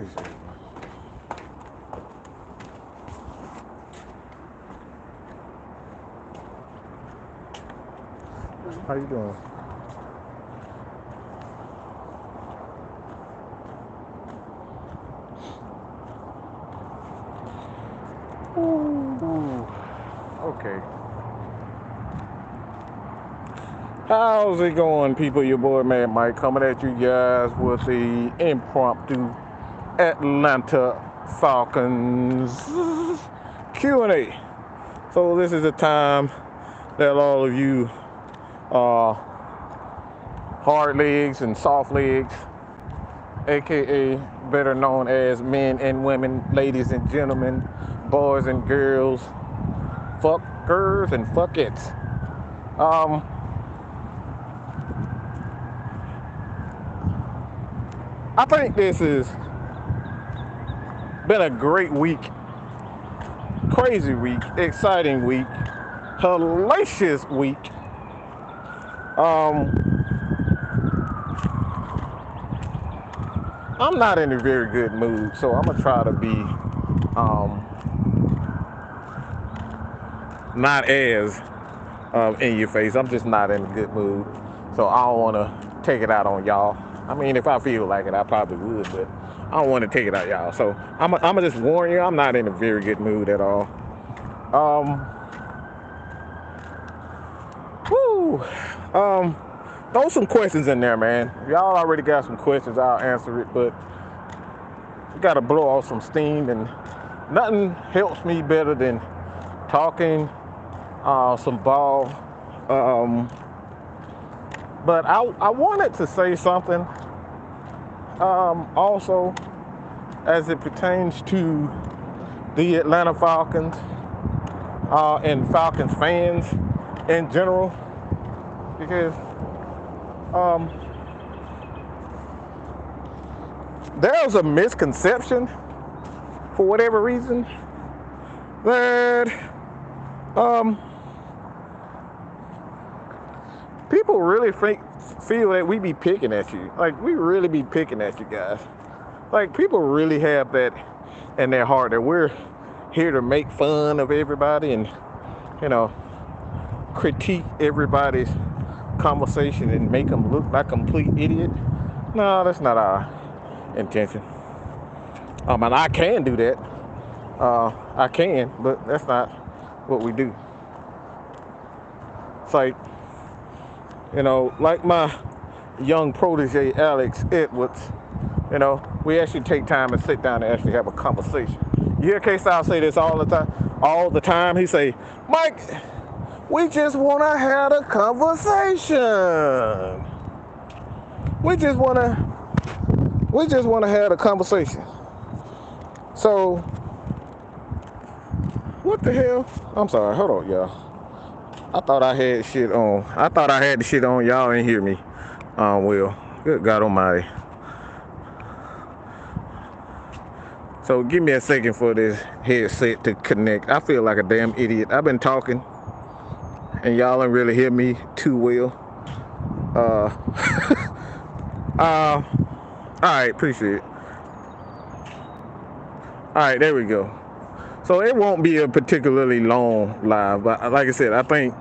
Appreciate it. How you doing? Ooh. Okay. How's it going, people? Your boy Mad Mike coming at you guys with the impromptu Atlanta Falcons Q&A. So this is the time that all of you hard legs and soft legs, aka better known as men and women, ladies and gentlemen, boys and girls, fuckers and fuckettes. I think this has been a great week, crazy week, exciting week, hellacious week. I'm not in a very good mood, so I'm gonna try to be not as in your face. I'm just not in a good mood, so I don't want to take it out on y'all. I mean, if I feel like it, I probably would, but I don't want to take it out y'all. So I'm gonna just warn you, I'm not in a very good mood at all. Throw some questions in there, man. If y'all already got some questions, I'll answer it, but you gotta blow off some steam, and nothing helps me better than talking some ball. But I wanted to say something also as it pertains to the Atlanta Falcons and Falcons fans in general, because there's a misconception for whatever reason that people really feel that we be picking at you. Like, we really be picking at you guys. Like, people really have that in their heart that we're here to make fun of everybody and, critique everybody's conversation and make them look like a complete idiot. No, that's not our intention. And I can do that. I can, but that's not what we do. It's like, like my young protege, Alex Edwards, we actually take time and sit down and actually have a conversation. You hear K-Style say this all the time. He say, Mike, we just want to have a conversation. We just want to have a conversation. So, what the hell? I'm sorry. Hold on, y'all. I thought I had shit on. I thought I had the shit on. Y'all didn't hear me. Well, good God Almighty. So give me a second for this headset to connect. I feel like a damn idiot. I've been talking, and y'all don't really hear me too well. All right, appreciate it. All right, there we go. So it won't be a particularly long live, but like I said, I think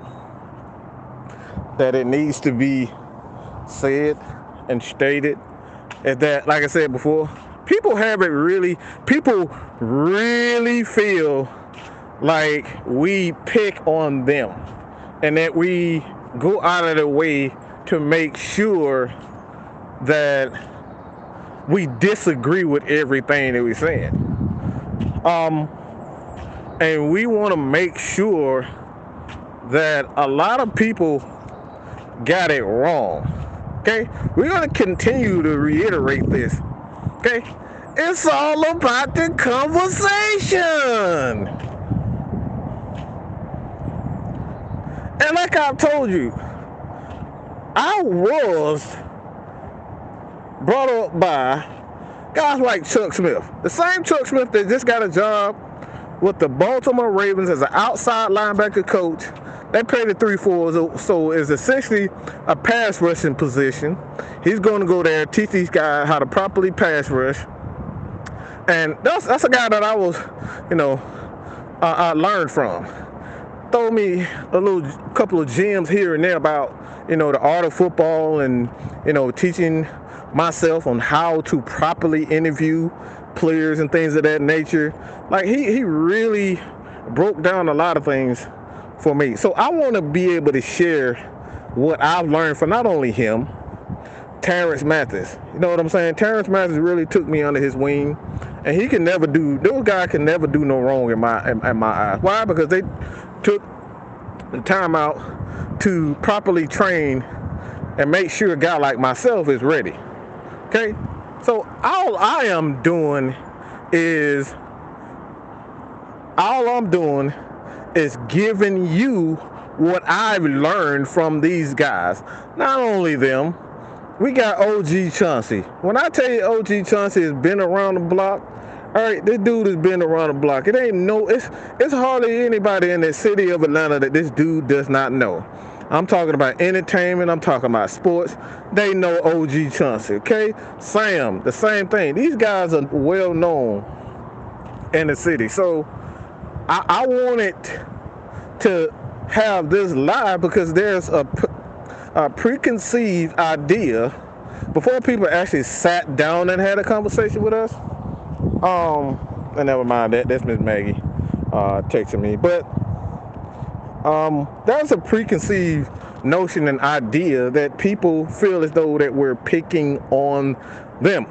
that it needs to be said and stated is that, like I said before, people really feel like we pick on them and that we go out of the way to make sure that we disagree with everything that we're saying. And we want to make sure that a lot of people got it wrong. Okay? We're going to continue to reiterate this. Okay? It's all about the conversation. And like I've told you, I was brought up by guys like Chuck Smith. The same Chuck Smith that just got a job with the Baltimore Ravens as an outside linebacker coach. They paid the 3-4, so it's essentially a pass rushing position. He's going to go there, teach these guys how to properly pass rush. And that's a guy that I was, you know, I learned from. Throw me a little couple of gems here and there about, you know, the art of football and, you know, teaching myself on how to properly interview players and things of that nature. Like he really broke down a lot of things for me. So I want to be able to share what I've learned from not only him, Terrence Mathis. You know what I'm saying? Terrence Mathis really took me under his wing, and he can never do. Those guys can never do no wrong in my eyes. Why? Because they took the time out to properly train and make sure a guy like myself is ready. Okay? So all I'm doing is giving you what I've learned from these guys. Not only them, we got OG Chauncey. When I tell you OG Chauncey has been around the block, all right, this dude has been around the block. It's hardly anybody in the city of Atlanta that this dude does not know. I'm talking about entertainment. I'm talking about sports. They know OG Chauncey, okay? Sam, the same thing. These guys are well known in the city. So I wanted to have this live because there's a preconceived idea before people actually sat down and had a conversation with us. And never mind that. That's Miss Maggie texting me. But there's a preconceived notion and idea that people feel as though that we're picking on them.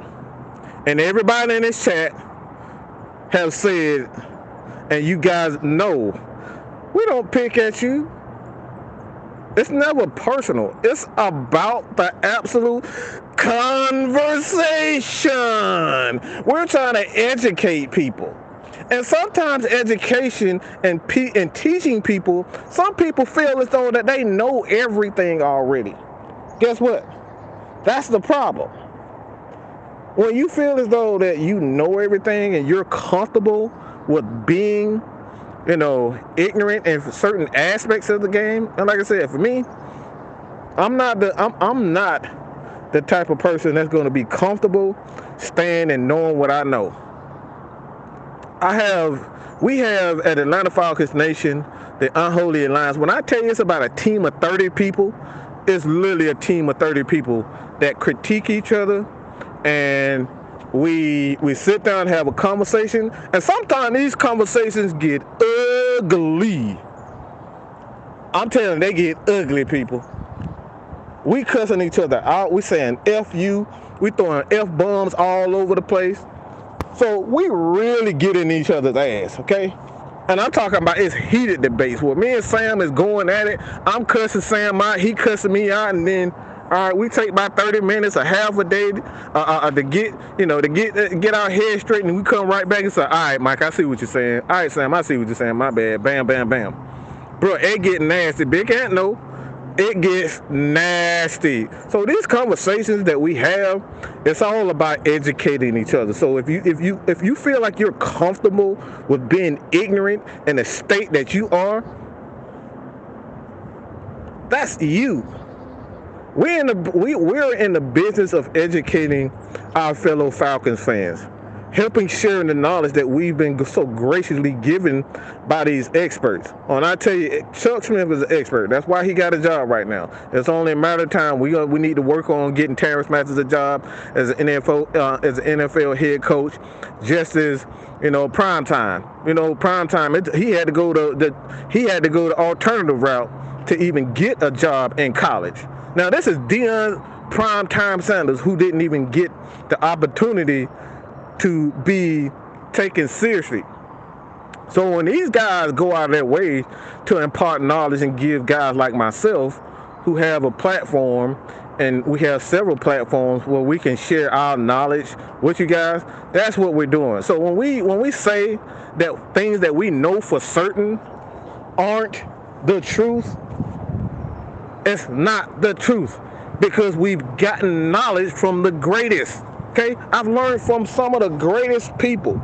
And everybody in this chat have said, and you guys know, we don't pick at you. It's never personal. It's about the absolute conversation. We're trying to educate people. And sometimes education and teaching people, some people feel as though that they know everything already. Guess what? That's the problem. When you feel as though that you know everything and you're comfortable with being, you know, ignorant in certain aspects of the game, and like I said, for me, I'm not the type of person that's going to be comfortable staying and knowing what I know. We have at Atlanta Falcons Nation, the Unholy Alliance. When I tell you it's about a team of 30 people, it's literally a team of 30 people that critique each other, and we sit down and have a conversation, and sometimes these conversations get ugly. I'm telling you, they get ugly, people. We cussing each other out. We saying F you. We throwing F-bombs all over the place. So we really get in each other's ass, okay? And I'm talking about it's heated debates where me and Sam is going at it. I'm cussing Sam out. He cussing me out, and then all right, we take about 30 minutes, a half a day to get our head straight, and we come right back and say, all right, Mike, I see what you're saying. All right, Sam, I see what you're saying. My bad. Bam, bam, bam. Bro, it get nasty. Big Ant, no. It gets nasty. So these conversations that we have, it's all about educating each other. So if you feel like you're comfortable with being ignorant in the state that you are, that's you. We're in the business of educating our fellow Falcons fans, helping sharing the knowledge that we've been so graciously given by these experts. And I tell you, Chuck Smith is an expert. That's why he got a job right now. It's only a matter of time. We need to work on getting Terrence Mathis a job as an NFL head coach, just as prime time. Prime time. He had to go the alternative route to even get a job in college. Now, this is Deion Primetime Sanders, who didn't even get the opportunity to be taken seriously. So when these guys go out of their way to impart knowledge and give guys like myself, who have a platform, and we have several platforms where we can share our knowledge with you guys, that's what we're doing. So when we say that things that we know for certain aren't the truth, it's not the truth, because we've gotten knowledge from the greatest. Okay, I've learned from some of the greatest people.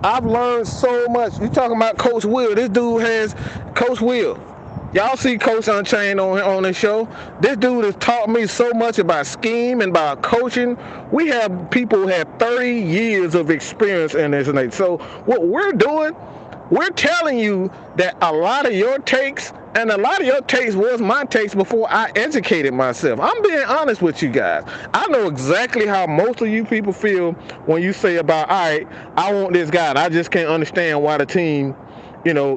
I've learned so much. You talking about Coach Will? This dude has Coach Will. Y'all see Coach Unchained on this show. This dude has taught me so much about scheme and about coaching. We have people who have 30 years of experience in this. And so what we're doing, we're telling you that a lot of your takes, and a lot of your takes was my takes before I educated myself. I'm being honest with you guys. I know exactly how most of you people feel when you say about, all right, I want this guy, and I just can't understand why the team,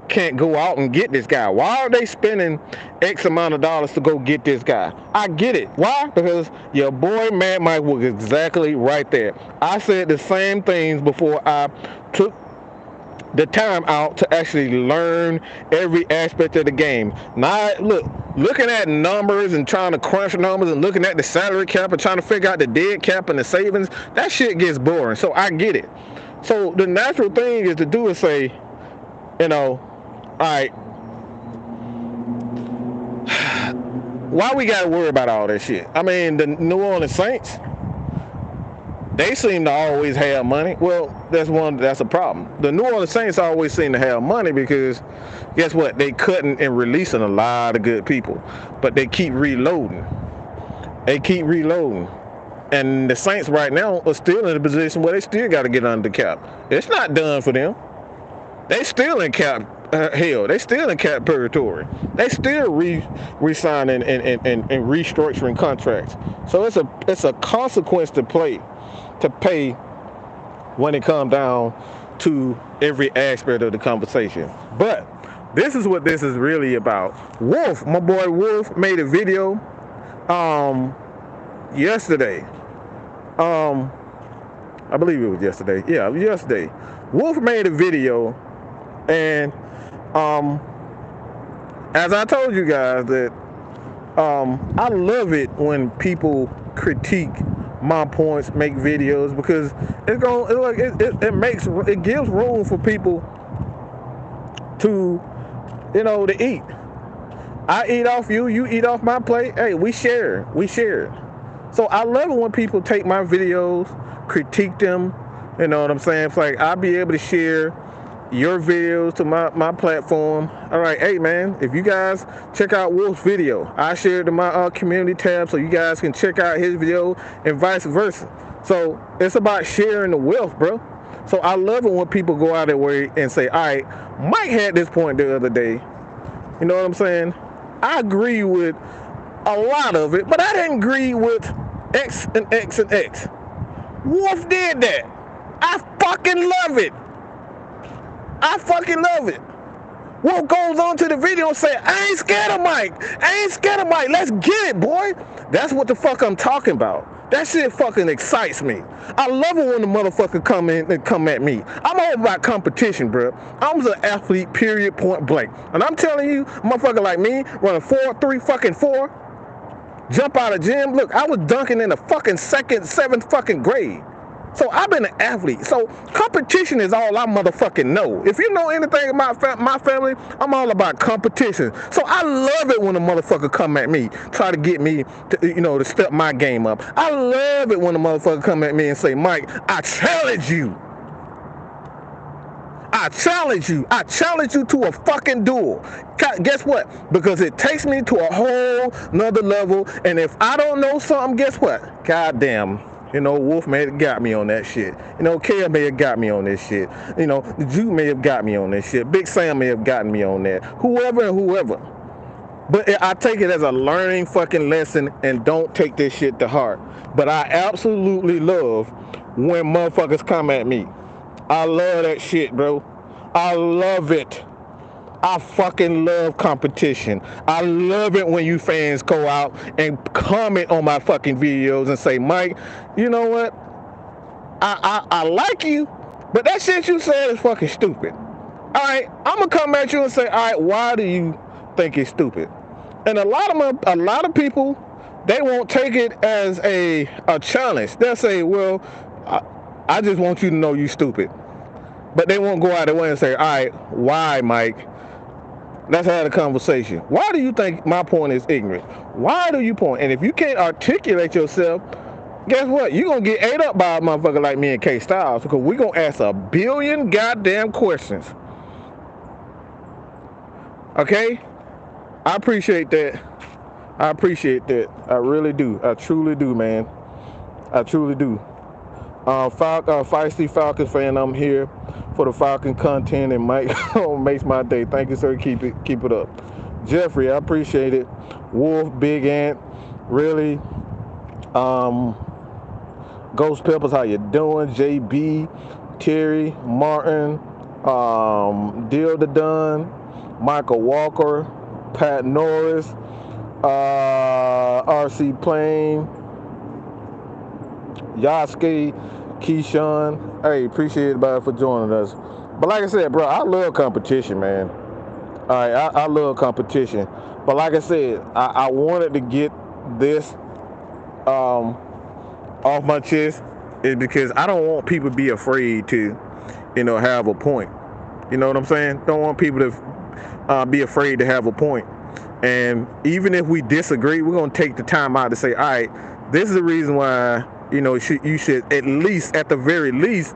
can't go out and get this guy. Why are they spending X amount of dollars to go get this guy? I get it. Why? Because your boy Mad Mike was exactly right there. I said the same things before I took the time out to actually learn every aspect of the game. Now, looking at numbers and trying to crunch numbers and looking at the salary cap and trying to figure out the dead cap and the savings, that shit gets boring. So I get it. So the natural thing is to do is say, all right, why we got to worry about all that shit? I mean, the New Orleans Saints, they seem to always have money. Well, that's a problem. The New Orleans Saints always seem to have money because guess what? They cutting and releasing a lot of good people, but they keep reloading. And the Saints right now are still in a position where they still got to get under the cap. It's not done for them. They still in cap hell. They still in cap purgatory. They still re-signing and restructuring contracts. So it's a consequence to pay when it comes down to every aspect of the conversation. But this is what this is really about. Wolf, my boy Wolf, made a video yesterday. I believe it was yesterday. Yeah, it was yesterday. Wolf made a video, and as I told you guys that I love it when people critique my points, make videos, because it gives room for people to to eat. I eat off you, you eat off my plate. Hey, we share. So I love it when people take my videos, critique them. You know what I'm saying? It's like I'll be able to share your videos to my platform. All right, hey man, if you guys check out Wolf's video, I share it to my community tab so you guys can check out his video and vice versa. So it's about sharing the wealth, bro. So I love it when people go out of their way and say, all right, Mike had this point the other day. You know what I'm saying? I agree with a lot of it, but I didn't agree with X and X and X. Wolf did that. I fucking love it. Wolf goes on to the video and say, I ain't scared of Mike. Let's get it, boy. That's what the fuck I'm talking about. That shit fucking excites me. I love it when the motherfucker come in and come at me. I'm all about competition, bro. I was an athlete, period, point blank. And I'm telling you, a motherfucker like me, running 4.3, jump out of gym. Look, I was dunking in the fucking 7th fucking grade. So I've been an athlete. So competition is all I motherfucking know. If you know anything about my family, I'm all about competition. So I love it when a motherfucker come at me, try to get me to, to step my game up. I love it when a motherfucker come at me and say, Mike, I challenge you. I challenge you to a fucking duel. Guess what? Because it takes me to a whole nother level. And if I don't know something, guess what? Goddamn. Wolf may have got me on that shit. Kale may have got me on this shit. The Jew may have got me on this shit. Big Sam may have gotten me on that. Whoever. But I take it as a learning fucking lesson and don't take this shit to heart. But I absolutely love when motherfuckers come at me. I love that shit, bro. I love it. I fucking love competition. I love it when you fans go out and comment on my fucking videos and say, Mike, you know what? I like you, but that shit you said is fucking stupid. All right, I'm gonna come at you and say, all right, why do you think it's stupid? And a lot of people, they won't take it as a challenge. They'll say, well, I just want you to know you stupid. But they won't go out their way and say, all right, why, Mike? Let's have a conversation. Why do you think my point is ignorant? Why do you point? And if you can't articulate yourself, guess what? You're going to get ate up by a motherfucker like me and K Styles, because we're going to ask a billion goddamn questions. Okay? I appreciate that. I appreciate that. I really do. I truly do, man. I truly do. Feisty Falcons fan, I'm here for the Falcon content, and Mike makes my day. Thank you, sir. Keep it up. Jeffrey, I appreciate it. Wolf, Big Ant, really. Um, Ghost Peppers, how you doing? JB, Terry, Martin, Deal the Dunn, Michael Walker, Pat Norris, RC Plain, Yaski, Keyshawn. Hey, appreciate everybody for joining us. But like I said, bro, I love competition, man. All right, I love competition. But like I said, I wanted to get this off my chest is because I don't want people to be afraid to, have a point. You know what I'm saying? Don't want people to be afraid to have a point. And even if we disagree, we're going to take the time out to say, all right, this is the reason why, you should at least, at the very least,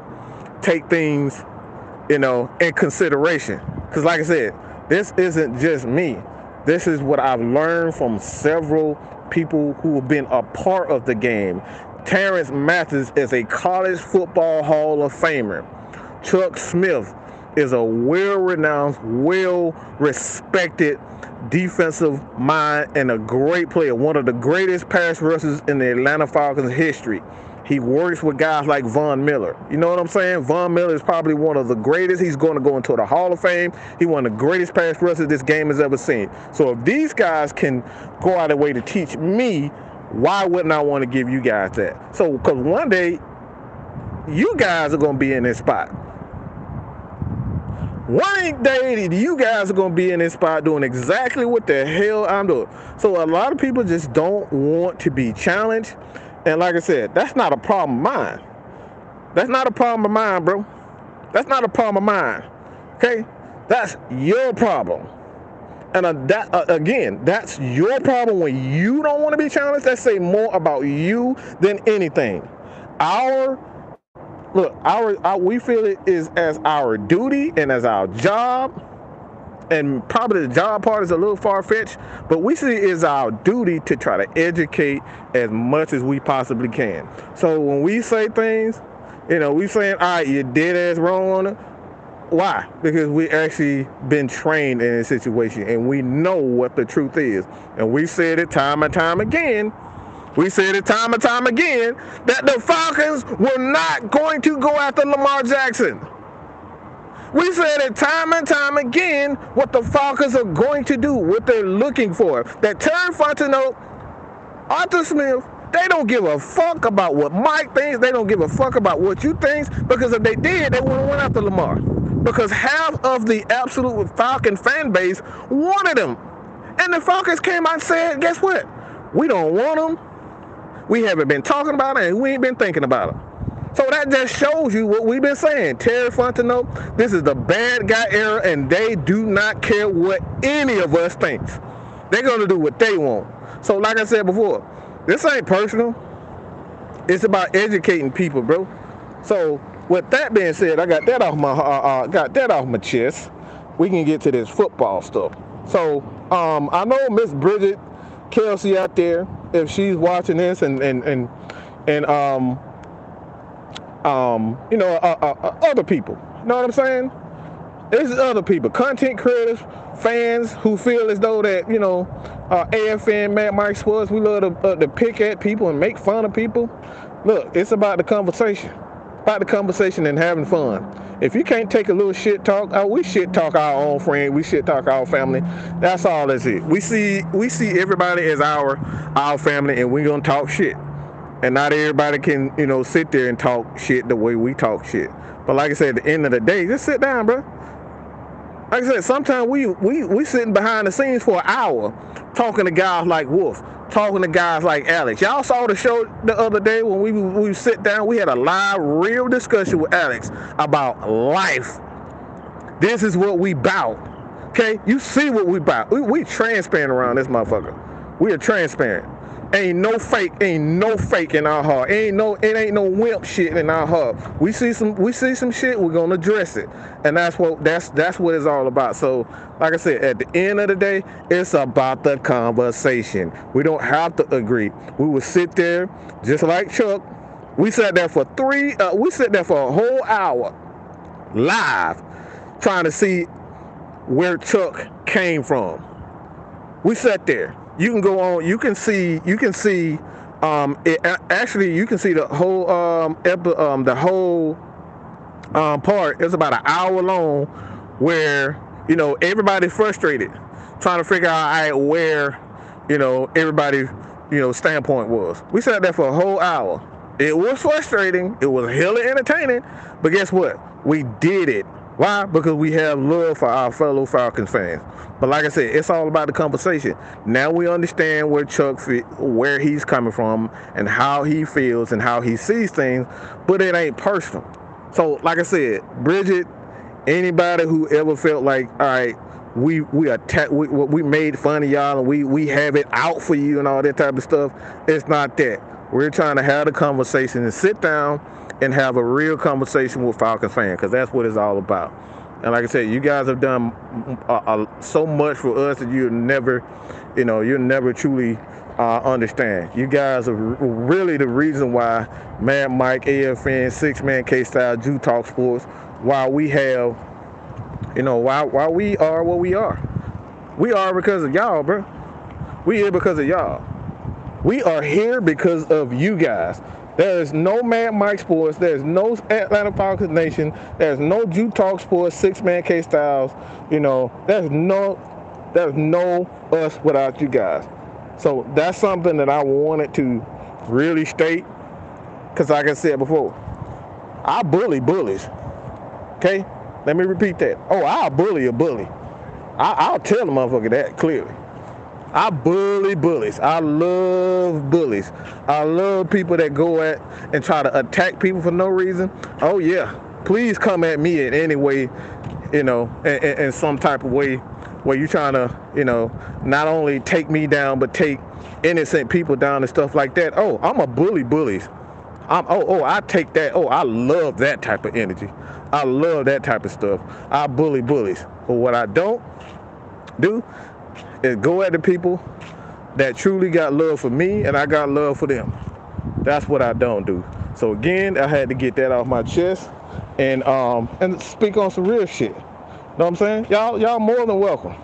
take things, in consideration. Because like I said, this isn't just me. This is what I've learned from several people who have been a part of the game. Terrence Mathis is a college football Hall of Famer. Chuck Smith is a well-renowned, well-respected defensive mind and a great player, one of the greatest pass rushers in the Atlanta Falcons history. He works with guys like Von Miller. You know what I'm saying? Von Miller is probably one of the greatest. He's going to go into the Hall of Fame. He's one of the greatest pass rushers this game has ever seen. So if these guys can go out of their way to teach me, why wouldn't I want to give you guys that? So, because one day, you guys are going to be in this spot. One day, you guys are going to be in this spot doing exactly what the hell I'm doing. So a lot of people just don't want to be challenged. And like I said, that's not a problem of mine. That's not a problem of mine, bro. That's not a problem of mine. Okay? That's your problem. And again, that's your problem when you don't want to be challenged. That say more about you than anything. We feel it is as our duty and as our job, and probably the job part is a little far-fetched, but we see it as our duty to try to educate as much as we possibly can. So when we say things, we saying, all right, you're dead ass wrong on it. Why? Because we actually been trained in a situation and we know what the truth is. And we said it time and time again. That the Falcons were not going to go after Lamar Jackson. We said it time and time again what the Falcons are going to do, what they're looking for. That Terry Fontenot, Arthur Smith, they don't give a fuck about what Mike thinks. They don't give a fuck about what you think. Because if they did, they wouldn't went after Lamar. Because half of the absolute Falcon fan base wanted him. And the Falcons came out and said, guess what? We don't want him. We haven't been talking about it, and we ain't been thinking about it. So that just shows you what we've been saying. Terry Fontenot, this is the bad guy era, and they do not care what any of us thinks. They're going to do what they want. So like I said before, this ain't personal. It's about educating people, bro. So with that being said, I got that off my chest. We can get to this football stuff. So I know Miss Bridget Kelsey out there, if she's watching this, and other people. You know what I'm saying? There's other people, content creators, fans who feel as though that, AFN, Matt Mike Sports, we love to pick at people and make fun of people. Look, it's about the conversation. About the conversation and having fun. If you can't take a little shit talk, we shit talk our own friends, we shit talk our family. That's all that's it. We see everybody as our family, and we're gonna talk shit. And not everybody can, sit there and talk shit the way we talk shit. But like I said, at the end of the day, just sit down, bro. Like I said, sometimes we sitting behind the scenes for an hour talking to guys like Wolf, talking to guys like Alex. Y'all saw the show the other day when we sit down. We had a live, real discussion with Alex about life. This is what we bout. Okay? You see what we bout. We transparent around this motherfucker. We are transparent. Ain't no fake in our heart. It ain't no wimp shit in our heart. We see some shit, we're gonna address it. And that's what it's all about. So like I said, at the end of the day, it's about the conversation. We don't have to agree. We will sit there just like Chuck. We sat there for a whole hour live trying to see where Chuck came from. We sat there. You can go on. You can see. Actually, you can see the whole part. It's about an hour long, where everybody's frustrated, trying to figure out where everybody standpoint was. We sat there for a whole hour. It was frustrating. It was hella entertaining. But guess what? We did it. Why? Because we have love for our fellow Falcons fans. But like I said, it's all about the conversation. Now we understand where he's coming from and how he feels and how he sees things, but it ain't personal. So like I said, Bridget, anybody who ever felt like, all right, we made fun of y'all and we have it out for you and all that type of stuff, it's not that. We're trying to have the conversation and sit down and have a real conversation with Falcons fans, because that's what it's all about. And like I said, you guys have done so much for us that you'll never truly understand. You guys are really the reason why Mad Mike, AFN, Six Man, K-Style, Jew Talk Sports, why we have, why we are what we are. We are because of y'all, bro. We here because of y'all. We are here because of you guys. There is no Mad Mike Sports. There's no Atlanta Falcons Nation. There's no Jew Talk Sports, Six Man K Styles. There's no us without you guys. So that's something that I wanted to really state. Because like I said before, I bully bullies. Okay? Let me repeat that. Oh, I'll bully a bully. I'll tell the motherfucker that clearly. I bully bullies. I love bullies. I love people that go at and try to attack people for no reason. Oh yeah, please come at me in any way, in some type of way where you're trying to, not only take me down, but take innocent people down and stuff like that. Oh, I'm a bully bullies. I take that. Oh, I love that type of energy. I love that type of stuff. I bully bullies. But what I don't do is go at the people that truly got love for me and I got love for them. That's what I don't do. So again, I had to get that off my chest and speak on some real shit. Know what I'm saying? Y'all more than welcome.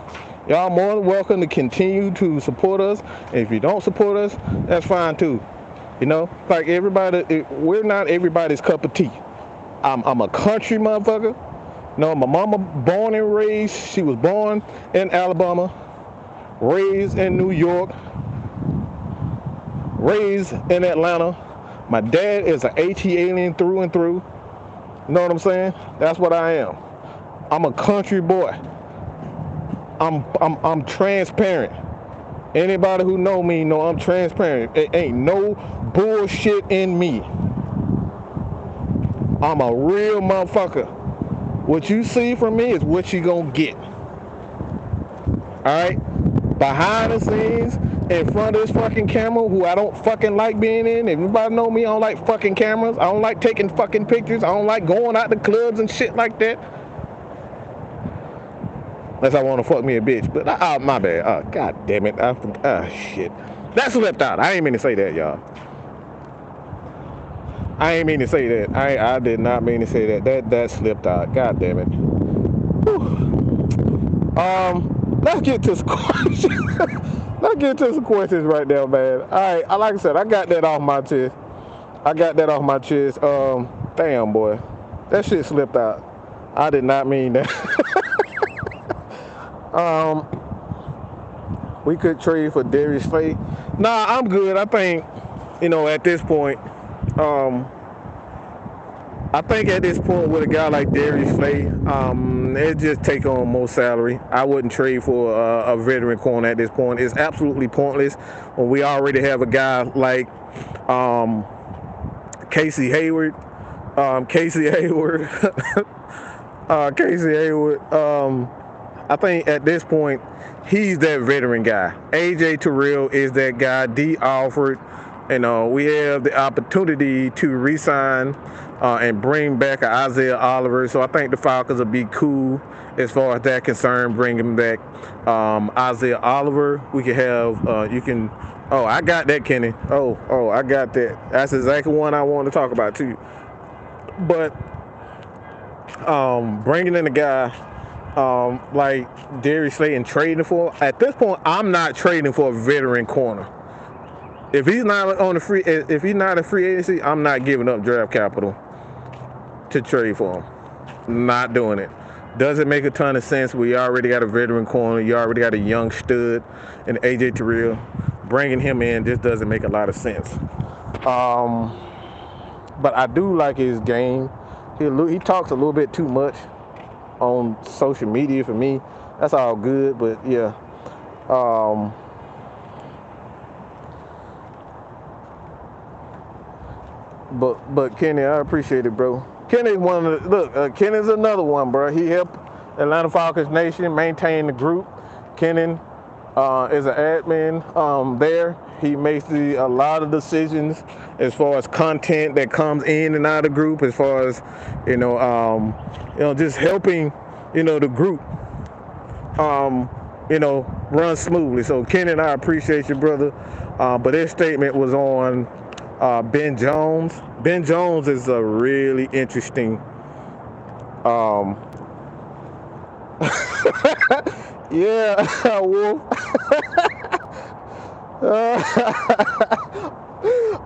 Y'all more than welcome to continue to support us. And if you don't support us, that's fine too. Like everybody, we're not everybody's cup of tea. I'm a country motherfucker. My mama born and raised, she was born in Alabama, raised in New York, raised in Atlanta. My dad is an AT alien through and through. You know what I'm saying? That's what I am. I'm a country boy. I'm transparent. Anybody who know me know I'm transparent. It ain't no bullshit in me. I'm a real motherfucker. What you see from me is what you gonna get. Alright? Behind the scenes, in front of this fucking camera, who I don't fucking like being in. If anybody know me, I don't like fucking cameras. I don't like taking fucking pictures. I don't like going out to clubs and shit like that. Unless I want to fuck me a bitch. But, my bad. God damn it. Shit. That slipped out. I ain't mean to say that, y'all. I ain't mean to say that. I did not mean to say that. That slipped out. God damn it. Whew. Let's get to some questions. Let's get to some questions right now, man. All right. Like I said, I got that off my chest. Damn, boy. That shit slipped out. I did not mean that. We could trade for Darius Slay. Nah, I'm good. I think, at this point, with a guy like Darius Slay, it just take on more salary. I wouldn't trade for a veteran corner at this point. It's absolutely pointless when we already have a guy like Casey Hayward. I think at this point, he's that veteran guy. AJ Terrell is that guy. D. Alford. We have the opportunity to re-sign and bring back Isaiah Oliver. So I think the Falcons will be cool as far as that concerned, bringing back Isaiah Oliver. We can have, you can, oh, I got that, Kenny. I got that. That's exactly one I want to talk about, too. But bringing in a guy like Darius Slayton, trading for, at this point, I'm not trading for a veteran corner. If he's not if he's not a free agency, I'm not giving up draft capital to trade for him. Not doing it. Doesn't make a ton of sense. We already got a veteran corner. You already got a young stud in AJ Terrell. Bringing him in just doesn't make a lot of sense. But I do like his game. He talks a little bit too much on social media for me. That's all good, but yeah. But Kenny, I appreciate it, bro. Kenny's one of the, Kenny's another one, bro. He helped Atlanta Falcons Nation maintain the group. Kenny is an admin there. He makes a lot of decisions as far as content that comes in and out of the group, as far as just helping the group run smoothly. So Kenny, I appreciate you, brother. But his statement was on Ben Jones. Ben Jones is a really interesting yeah, Wolf.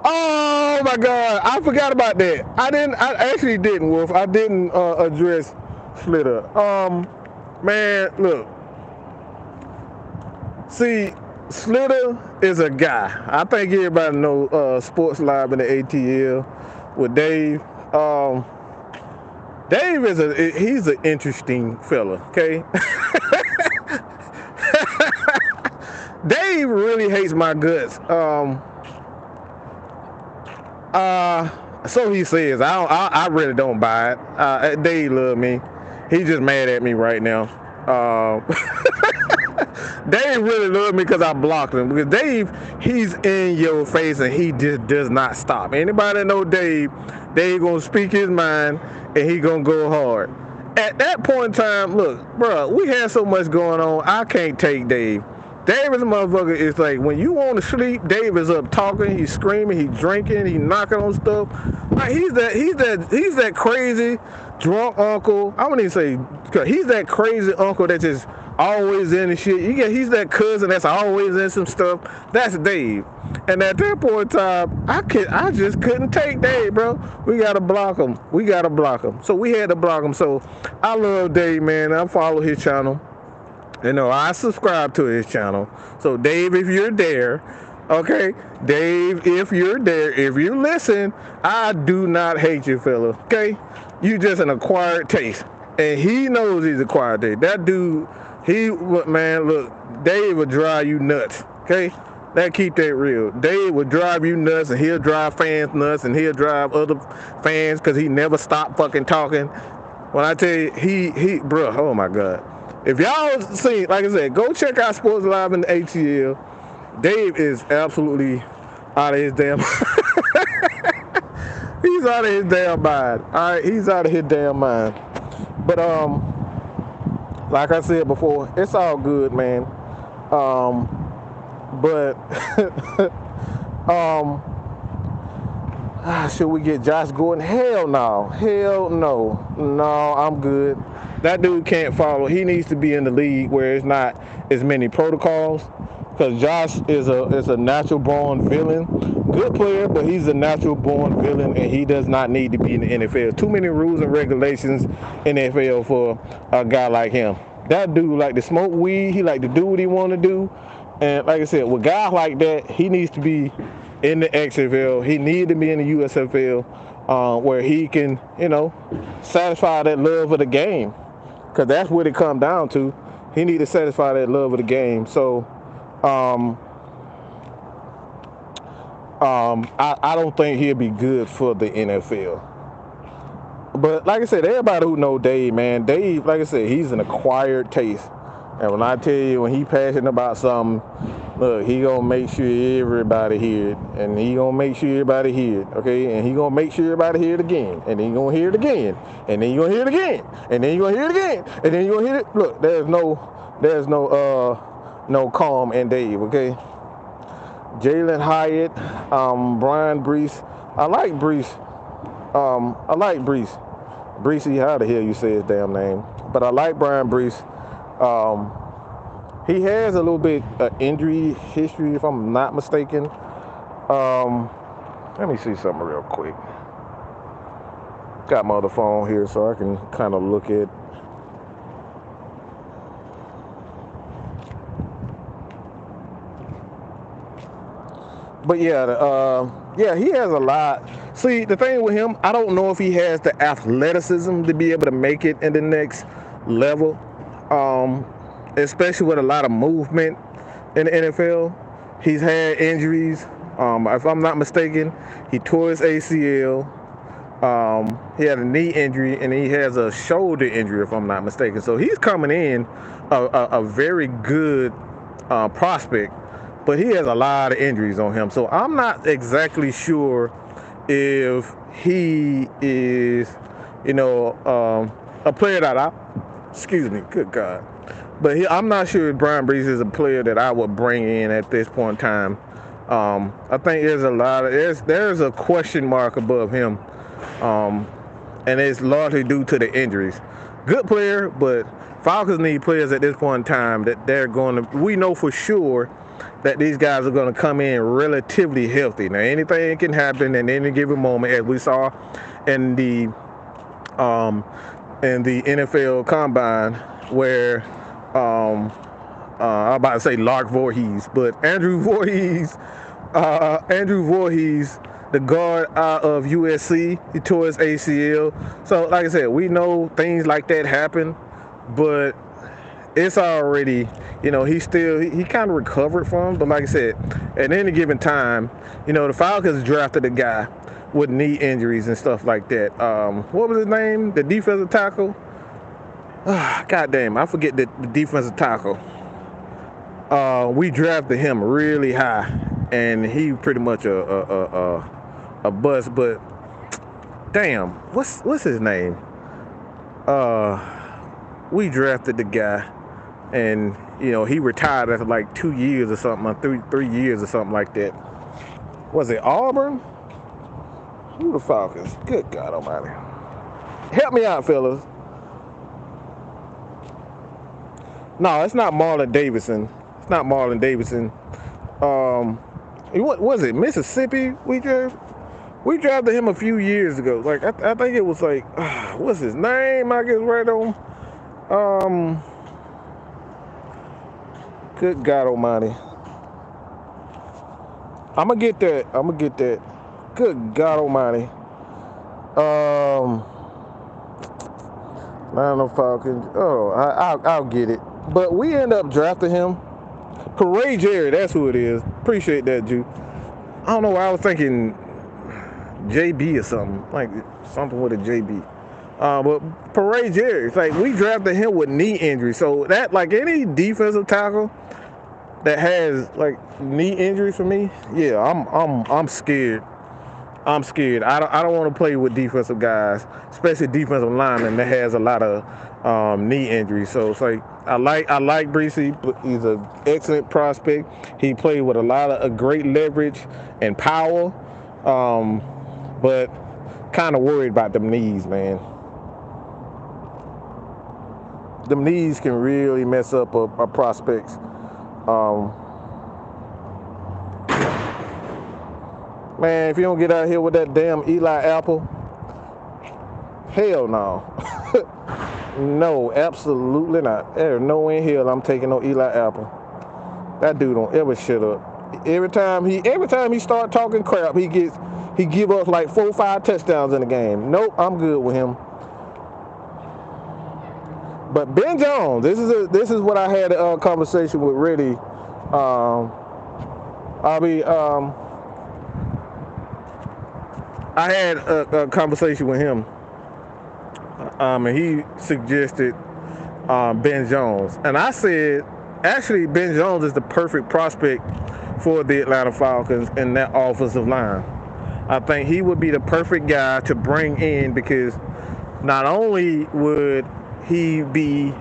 Oh my God, I forgot about that. I actually didn't, Wolf. I didn't address Slitter. Man, look. See, Slitter is a guy. I think everybody knows Sports Live in the ATL with Dave. Dave he's an interesting fella, okay? Dave really hates my guts. So he says. I really don't buy it. Dave love me. He just mad at me right now. Dave really loved me because I blocked him. Because Dave, he's in your face and he just does not stop. Anybody that know Dave gonna speak his mind and he gonna go hard. At that point in time, look, bro, we had so much going on. I can't take Dave. Dave is a motherfucker. It's like when you want to sleep, Dave is up talking, he's screaming, he's drinking, he's knocking on stuff. Like he's that crazy drunk uncle. I wouldn't even say he's that crazy uncle that just always in the shit. He's that cousin that's always in some stuff. That's Dave. And at that point in time, I just couldn't take Dave, bro. We gotta block him. So we had to block him. So I love Dave, man. I follow his channel. I subscribe to his channel. So Dave, if you're there, okay, Dave, if you're there, if you listen, I do not hate you, fella. Okay, you just an acquired taste, and he knows he's acquired taste. That dude. Man, look, Dave will drive you nuts, okay? Keep that real. Dave will drive you nuts, and he'll drive fans nuts, and he'll drive other fans because he never stopped fucking talking. When I tell you, bro, oh my God. If y'all see, like I said, go check out Sports Live in the ATL. Dave is absolutely out of his damn he's out of his damn mind. All right, he's out of his damn mind. But, like I said before, it's all good, man. Should we get Josh Gordon? Hell no. No, I'm good. That dude can't follow. He needs to be in the league where it's not as many protocols. Because Josh is a natural-born villain. Good player, but he's a natural-born villain, and he does not need to be in the NFL. Too many rules and regulations in the NFL for a guy like him. That dude like to smoke weed. He like to do what he want to do. And like I said, with guys like that, he needs to be in the XFL. He needs to be in the USFL where he can, satisfy that love of the game. Because that's what it comes down to. He needs to satisfy that love of the game. So, I don't think he'll be good for the NFL. But like I said, everybody who know Dave, man, Dave, like I said, he's an acquired taste. And when I tell you, when he passionate about something, look, he gonna make sure everybody hear it, and he gonna make sure everybody hear it, okay? And he gonna make sure everybody hear it again, and then you gonna hear it again, and then you gonna hear it again, and then you gonna hear it again, and then you gonna hear it. Look, no calm in Dave, okay? Jalen Hyatt, Brian Brees. I like Brees. I like Brees. Breesy, how the hell you say his damn name? But I like Brian Brees. He has a little bit injury history, if I'm not mistaken. Let me see something real quick. Got my other phone here so I can kind of look at. But yeah, he has a lot. See, the thing with him, I don't know if he has the athleticism to be able to make it in the next level. Especially with a lot of movement in the NFL. He's had injuries. If I'm not mistaken, he tore his ACL. He had a knee injury and he has a shoulder injury, if I'm not mistaken. So he's coming in a very good prospect, but he has a lot of injuries on him. So I'm not exactly sure if he is, a player excuse me, good God. But I'm not sure if Brian Brees is a player that I would bring in at this point in time. I think there's a question mark above him, and it's largely due to the injuries. Good player, but Falcons need players at this point in time that we know for sure that these guys are going to come in relatively healthy. Now, anything can happen in any given moment, as we saw in the NFL Combine, where I'm about to say Lark Voorhees, but Andrew Voorhees, the guard out of USC, he tore his ACL. So, like I said, we know things like that happen, but it's already, he kind of recovered from. But like I said, at any given time, the Falcons drafted a guy with knee injuries and stuff like that. What was his name? The defensive tackle. God damn, I forget the defensive tackle. We drafted him really high, and he pretty much a bust. But damn, what's his name? We drafted the guy, and he retired after like 2 years or something, or three years or something like that. Was it Auburn? Who the Falcons? Good God Almighty! Help me out, fellas. No, it's not Marlon Davidson. It's not Marlon Davidson. What was it? Mississippi? We drafted him a few years ago. Like I think it was like, what's his name? I guess right on. Good God Almighty. I'm gonna get that. Good God Almighty. Atlanta Falcons. Oh, I'll get it. But we end up drafting him. Parade Jerry, that's who it is. Appreciate that, Jew. I don't know why I was thinking JB or something. Like something with a JB. But Parade Jerry, it's like we drafted him with knee injury. So that, like any defensive tackle that has like knee injury for me, yeah, I'm scared. I'm scared. I don't want to play with defensive guys, especially defensive linemen that has a lot of knee injuries. So it's like I like Breesy, but he's an excellent prospect. He played with a lot of great leverage and power, but kind of worried about them knees, man. Them knees can really mess up a prospects. Man, if you don't get out here with that damn Eli Apple, hell no. No, absolutely not. There's no way in hell I'm taking no Eli Apple. That dude don't ever shut up. Every time he start talking crap, he give us like 4 or 5 touchdowns in the game. Nope, I'm good with him. But Ben Jones, this is what I had a conversation with Reddy. I had a conversation with him, and he suggested Ben Jones. And I said, actually, Ben Jones is the perfect prospect for the Atlanta Falcons in that offensive line. I think he would be the perfect guy to bring in because not only would he be,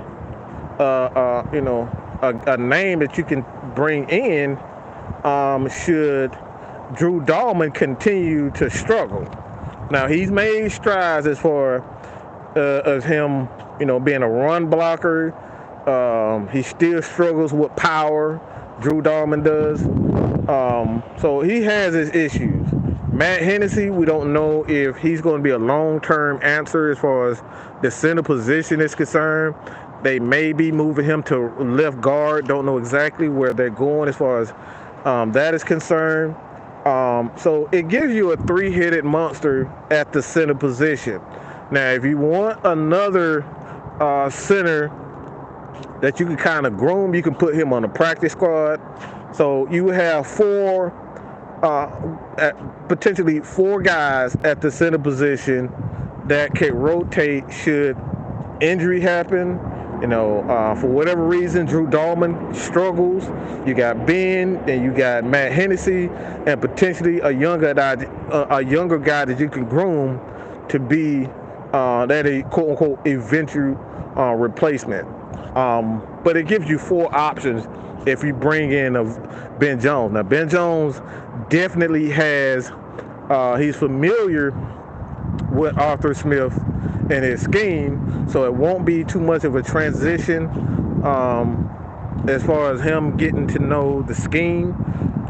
a name that you can bring in, should Drew Dalman continue to struggle. Now he's made strides as far as him, being a run blocker. He still struggles with power. Drew Dalman does. So he has his issues. Matt Hennessy, we don't know if he's going to be a long-term answer as far as the center position is concerned. They may be moving him to left guard. Don't know exactly where they're going as far as that is concerned. So it gives you a three-headed monster at the center position. Now, if you want another center that you can kind of groom, you can put him on the practice squad. So you have potentially four guys at the center position that can rotate should injury happen. For whatever reason, Drew Dalman struggles. You got Ben, and you got Matt Hennessy, and potentially a younger guy that you can groom to be that a quote unquote eventual replacement. But it gives you four options if you bring in Ben Jones. Now Ben Jones definitely has. He's familiar with Arthur Smith and his scheme, so it won't be too much of a transition as far as him getting to know the scheme.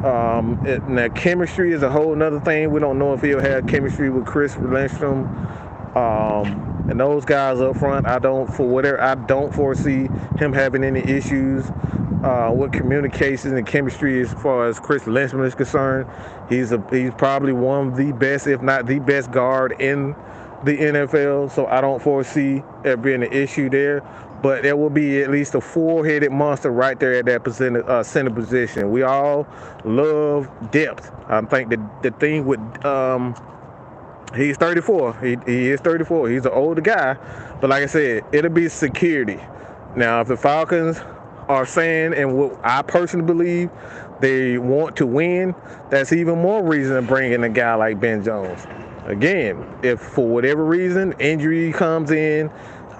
Now chemistry is a whole nother thing. We don't know if he'll have chemistry with Chris Lindstrom and those guys up front. I don't foresee him having any issues with communications and chemistry as far as Chris Lindstrom is concerned. He's probably one of the best, if not the best guard in the NFL, so I don't foresee there being an issue there. But there will be at least a four-headed monster right there at that center position. We all love depth. I think the thing with he's 34. He is 34. He's an older guy, but like I said, it'll be security. Now, if the Falcons are saying, and what I personally believe, they want to win, that's even more reason to bring in a guy like Ben Jones. Again, if for whatever reason injury comes in,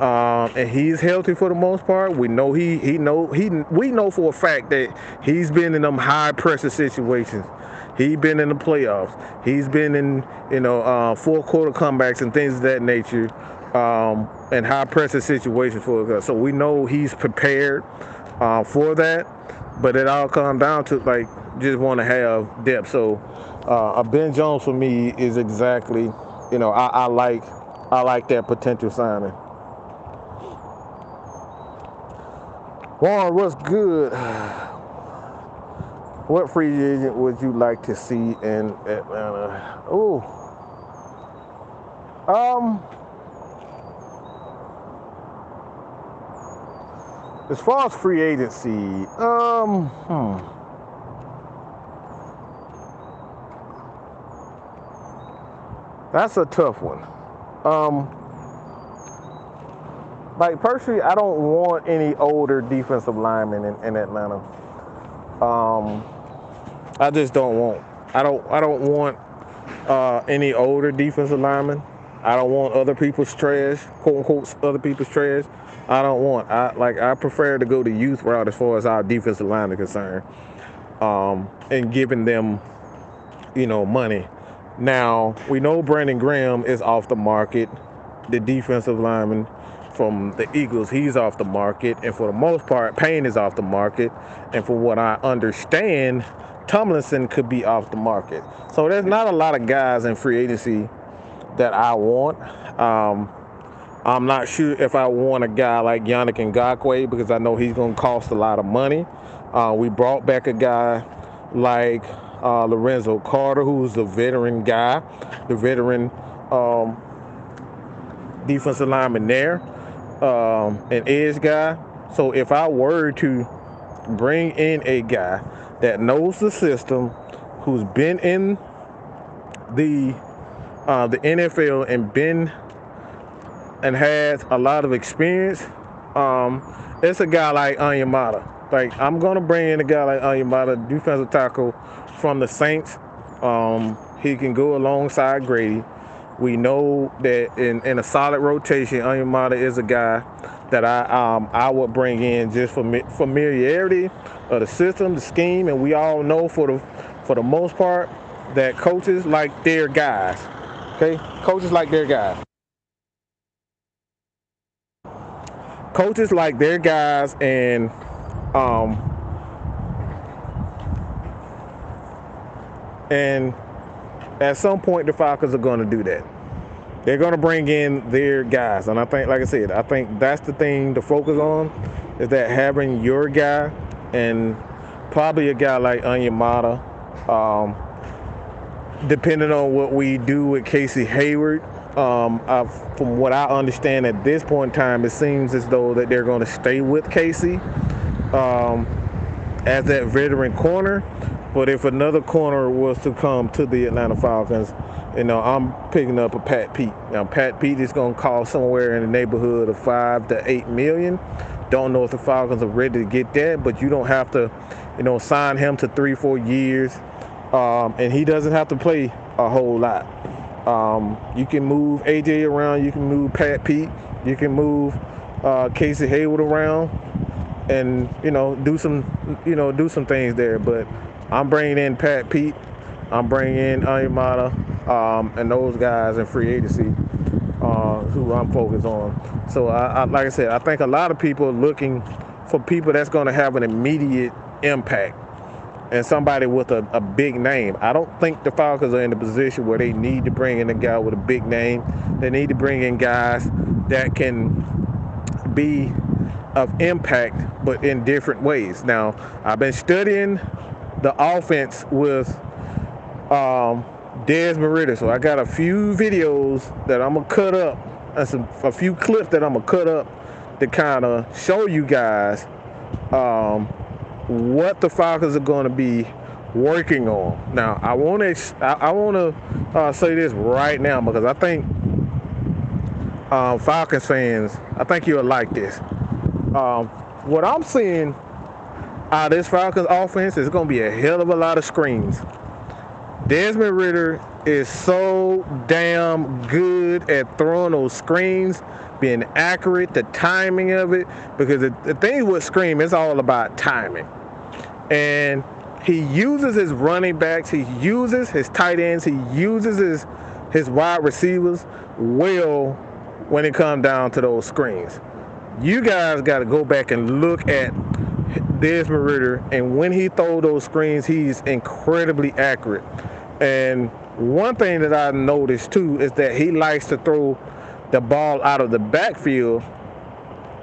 and he's healthy for the most part, we know we know for a fact that he's been in them high pressure situations. He's been in the playoffs. He's been in fourth quarter comebacks and things of that nature, and high pressure situations for us. So we know he's prepared for that. But it all comes down to just want to have depth. So a Ben Jones for me is exactly, I like that potential signing. Warren, what's good? What free agent would you like to see in Atlanta? As far as free agency, that's a tough one. Personally, I don't want any older defensive linemen in Atlanta. I just don't want. I don't want any older defensive linemen. I don't want other people's trash, quote unquote, other people's trash. I don't want. I prefer to go the youth route as far as our defensive line is concerned, and giving them, money. Now we know Brandon Graham is off the market, the defensive lineman from the Eagles. He's off the market, and for the most part, Payne is off the market. And for what I understand, Tomlinson could be off the market. So there's not a lot of guys in free agency that I want. I'm not sure if I want a guy like Yannick Ngakoue because I know he's going to cost a lot of money. We brought back a guy like Lorenzo Carter, who's a veteran guy, the veteran defensive lineman there, an edge guy. So if I were to bring in a guy that knows the system, who's been in the NFL and has a lot of experience It's a guy like Onyemata. Like I'm gonna bring in a guy like Onyemata, defensive tackle from the Saints. He can go alongside Grady. We know that in a solid rotation, Onyemata is a guy that I would bring in just for familiarity of the system, the scheme, and we all know for the most part that coaches like their guys. Okay, coaches like their guys. Coaches like their guys, um, and at some point the Falcons are going to do that. They're going to bring in their guys, and I think, like I said, I think that's the thing to focus on is that having your guy and probably a guy like Onyemata. Depending on what we do with Casey Hayward, from what I understand at this point in time, it seems as though that they're going to stay with Casey as that veteran corner. But if another corner was to come to the Atlanta Falcons, I'm picking up a Pat Pete. Now, Pat Pete is going to cost somewhere in the neighborhood of $5 to $8 million. Don't know if the Falcons are ready to get that, but you don't have to, sign him to 3-4 years. And he doesn't have to play a whole lot. You can move AJ around. You can move Pat Pete. You can move Casey Hayward around, and do some things there. But I'm bringing in Pat Pete. I'm bringing in Onyemata, and those guys in free agency who I'm focused on. So like I said, I think a lot of people are looking for people that's going to have an immediate impact. And somebody with a big name. I don't think the Falcons are in the position where they need to bring in a guy with a big name. They need to bring in guys that can be of impact, but in different ways. Now, I've been studying the offense with Desmond Ridder, so I got a few videos that I'm gonna cut up, and a few clips that I'm gonna cut up to kind of show you guys what the Falcons are going to be working on. Now, I want to say this right now because I think Falcons fans, I think you'll like this. What I'm seeing out of this Falcons offense is going to be a hell of a lot of screens. Desmond Ridder is so damn good at throwing those screens, being accurate, the timing of it, because the thing with screen is all about timing. And he uses his running backs, he uses his tight ends, he uses his wide receivers well when it comes down to those screens. You guys got to go back and look at Desmond Ridder, and when he throws those screens, he's incredibly accurate. And one thing that I noticed too is that he likes to throw the ball out of the backfield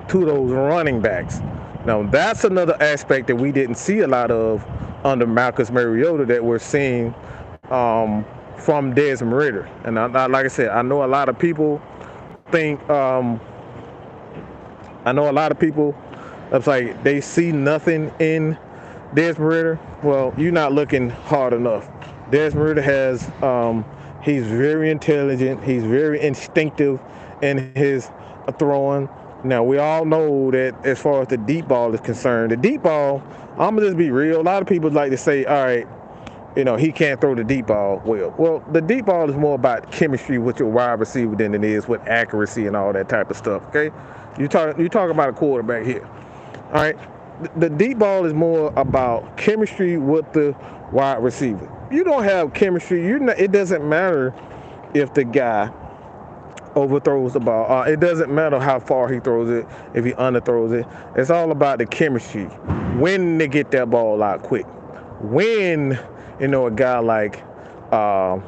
to those running backs. Now, that's another aspect that we didn't see a lot of under Marcus Mariota that we're seeing from Desmond Ridder. And like I said, I know a lot of people think, it's like they see nothing in Desmond Ridder. Well, you're not looking hard enough. Desmond Ridder has, he's very intelligent. He's very instinctive in his throwing. Now, we all know that as far as the deep ball is concerned, the deep ball, I'm going to just be real. A lot of people like to say, all right, he can't throw the deep ball well. Well, the deep ball is more about chemistry with your wide receiver than it is with accuracy and all that type of stuff, okay? You talk about a quarterback here, all right? The deep ball is more about chemistry with the wide receiver. You don't have chemistry, it doesn't matter if the guy overthrows the ball. It doesn't matter how far he throws it, if he underthrows it. It's all about the chemistry. When they get that ball out quick. When, a guy like Kyle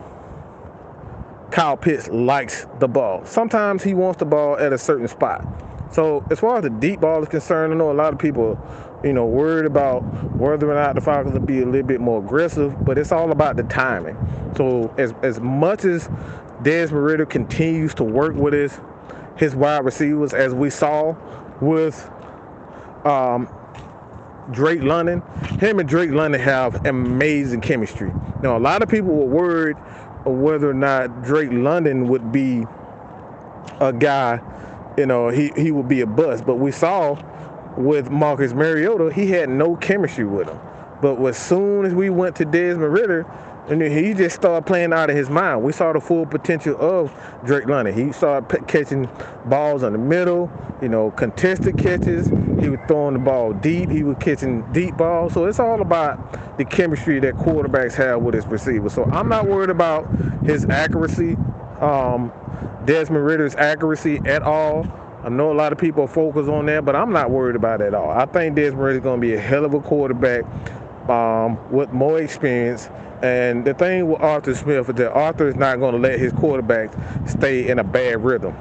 Pitts likes the ball. Sometimes he wants the ball at a certain spot. So as far as the deep ball is concerned, I know a lot of people, worried about whether or not the Falcons will be a little bit more aggressive, but it's all about the timing. So as much as Desmond Ridder continues to work with his wide receivers, as we saw with Drake London. Him and Drake London have amazing chemistry. Now, a lot of people were worried whether or not Drake London would be a guy he would be a bust. But we saw with Marcus Mariota, he had no chemistry with him. But as soon as we went to Desmond Ritter, and then he just started playing out of his mind. We saw the full potential of Drake London. He started catching balls in the middle, contested catches. He was throwing the ball deep. He was catching deep balls. So it's all about the chemistry that quarterbacks have with his receivers. So I'm not worried about his accuracy, Desmond Ritter's accuracy at all. I know a lot of people focus on that, but I'm not worried about it at all. I think Desmond Ritter is going to be a hell of a quarterback with more experience. And the thing with Arthur Smith is that Arthur is not going to let his quarterbacks stay in a bad rhythm.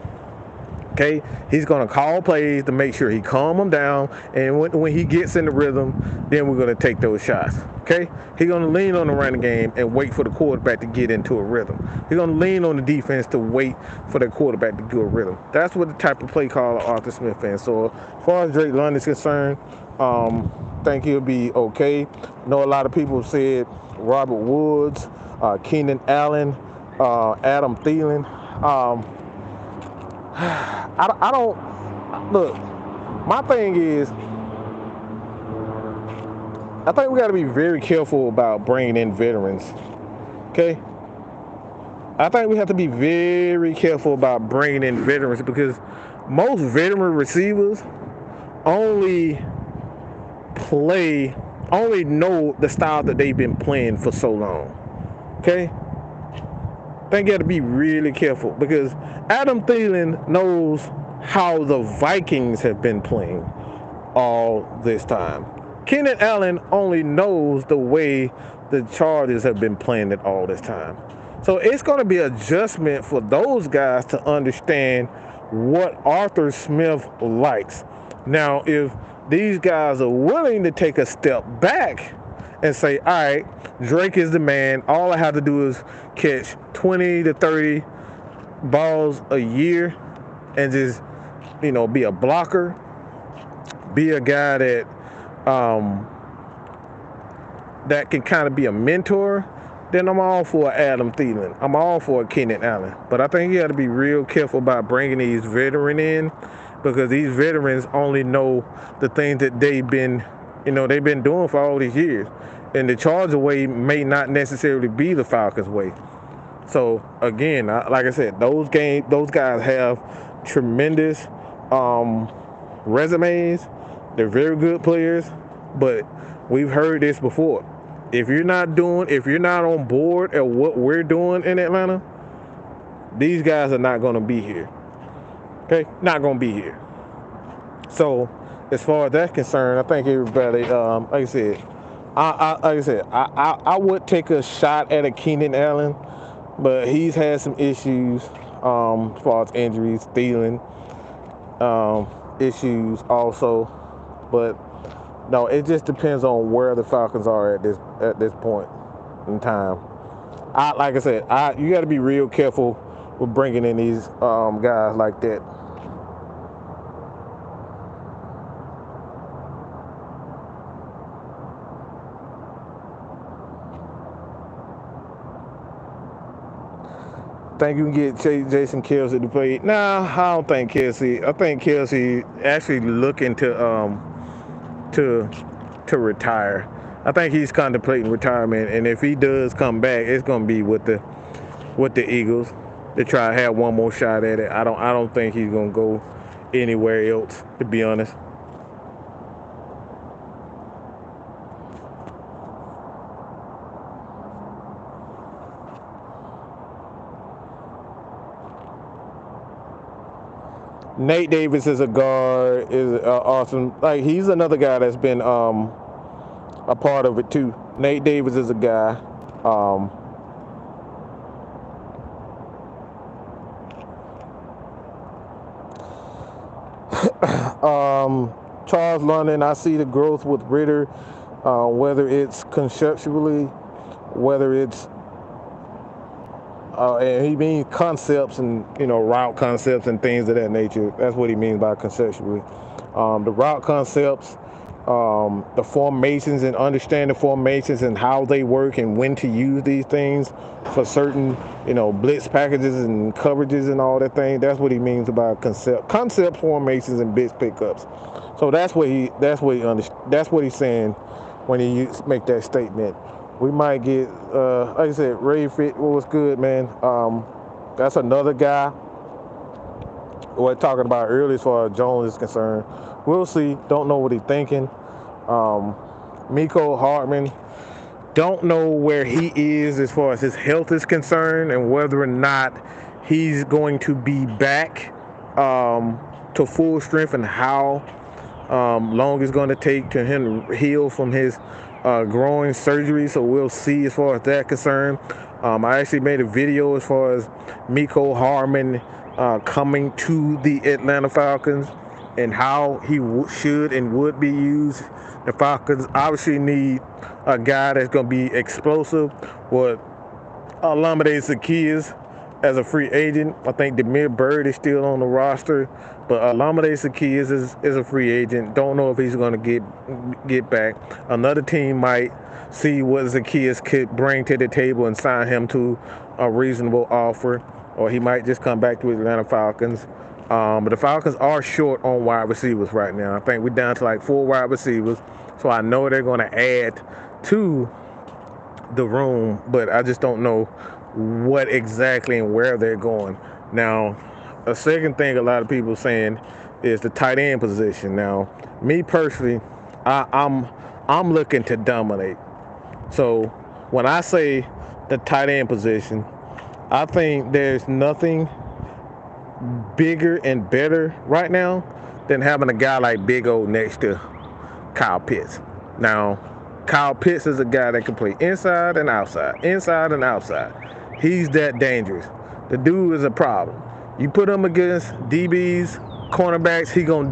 Okay, he's going to call plays to make sure he calm them down, and when he gets in the rhythm, then we're going to take those shots. Okay, he's going to lean on the running game and wait for the quarterback to get into a rhythm. He's going to lean on the defense to wait for the quarterback to do a rhythm. That's what the type of play caller Arthur Smith is. So as far as Drake London is concerned, I think he'll be okay. I know a lot of people said Robert Woods, Keenan Allen, Adam Thielen. I don't look. My thing is, I think we got to be very careful about bringing in veterans. Okay, I think we have to be very careful about bringing in veterans because most veteran receivers only know the style that they've been playing for so long. Okay. I think you got to be really careful because Adam Thielen knows how the Vikings have been playing all this time. Keenan Allen only knows the way the Chargers have been playing it all this time. So it's going to be adjustment for those guys to understand what Arthur Smith likes. Now, if these guys are willing to take a step back and say, all right, Drake is the man. All I have to do is catch 20 to 30 balls a year and just, be a blocker, be a guy that that can kind of be a mentor, then I'm all for Adam Thielen. I'm all for Keenan Allen. But I think you got to be real careful about bringing these veterans in because these veterans only know the things that they've been doing for all these years. And the Charger way may not necessarily be the Falcons way. So again, like I said, those guys have tremendous resumes. They're very good players, but we've heard this before. If you're not on board at what we're doing in Atlanta, these guys are not going to be here. Okay, not going to be here. So as far as that's concerned, I think everybody, like I said, I would take a shot at a Keenan Allen, but he's had some issues as far as injuries, Thielen issues also. But no, it just depends on where the Falcons are at this point in time. Like I said, you got to be real careful with bringing in these guys like that. Think you can get Jason Kelce to play? Nah, I don't think Kelce. I think Kelce actually looking to retire. I think he's contemplating retirement, and if he does come back, it's gonna be with the Eagles to try to have one more shot at it. I don't think he's gonna go anywhere else, to be honest. Nate Davis is a guard, is awesome. Like he's another guy that's been a part of it too. Nate Davis is a guy. Charles London, I see the growth with Ritter, whether it's conceptually, whether it's and he means concepts and route concepts and things of that nature. That's what he means by conceptually. The route concepts, the formations and understanding formations and how they work and when to use these things for certain, blitz packages and coverages and all that thing. That's what he means about concept formations and blitz pickups. So that's what he's saying when he make that statement. We might get, like I said, Ray Fit. What was good, man? That's another guy we're talking about earlier as far as Jones is concerned. We'll see. Don't know what he's thinking. Miko Hartman, don't know where he is as far as his health is concerned and whether or not he's going to be back to full strength and how long it's going to take to him to heal from his growing surgery. So we'll see as far as that concerned. I actually made a video as far as Miko Hartman coming to the Atlanta Falcons and how he should and would be used. The Falcons obviously need a guy that's going to be explosive. What Olamide Zaccheaus as a free agent. I think Demir Bird is still on the roster, but Olamide Zaccheaus is a free agent. Don't know if he's going to get back. Another team might see what Zaccheaus could bring to the table and sign him to a reasonable offer, or he might just come back to the Atlanta Falcons. But the Falcons are short on wide receivers right now. I think we're down to like 4 wide receivers, so I know they're going to add to the room, but I just don't know what exactly and where they're going. Now, a second thing a lot of people are saying is the tight end position. Now, me personally, I'm looking to dominate. So when I say the tight end position, I think there's nothing bigger and better right now than having a guy like Big O next to Kyle Pitts. Now, Kyle Pitts is a guy that can play inside and outside, inside and outside. He's that dangerous. The dude is a problem. You put him against DBs, cornerbacks, he's going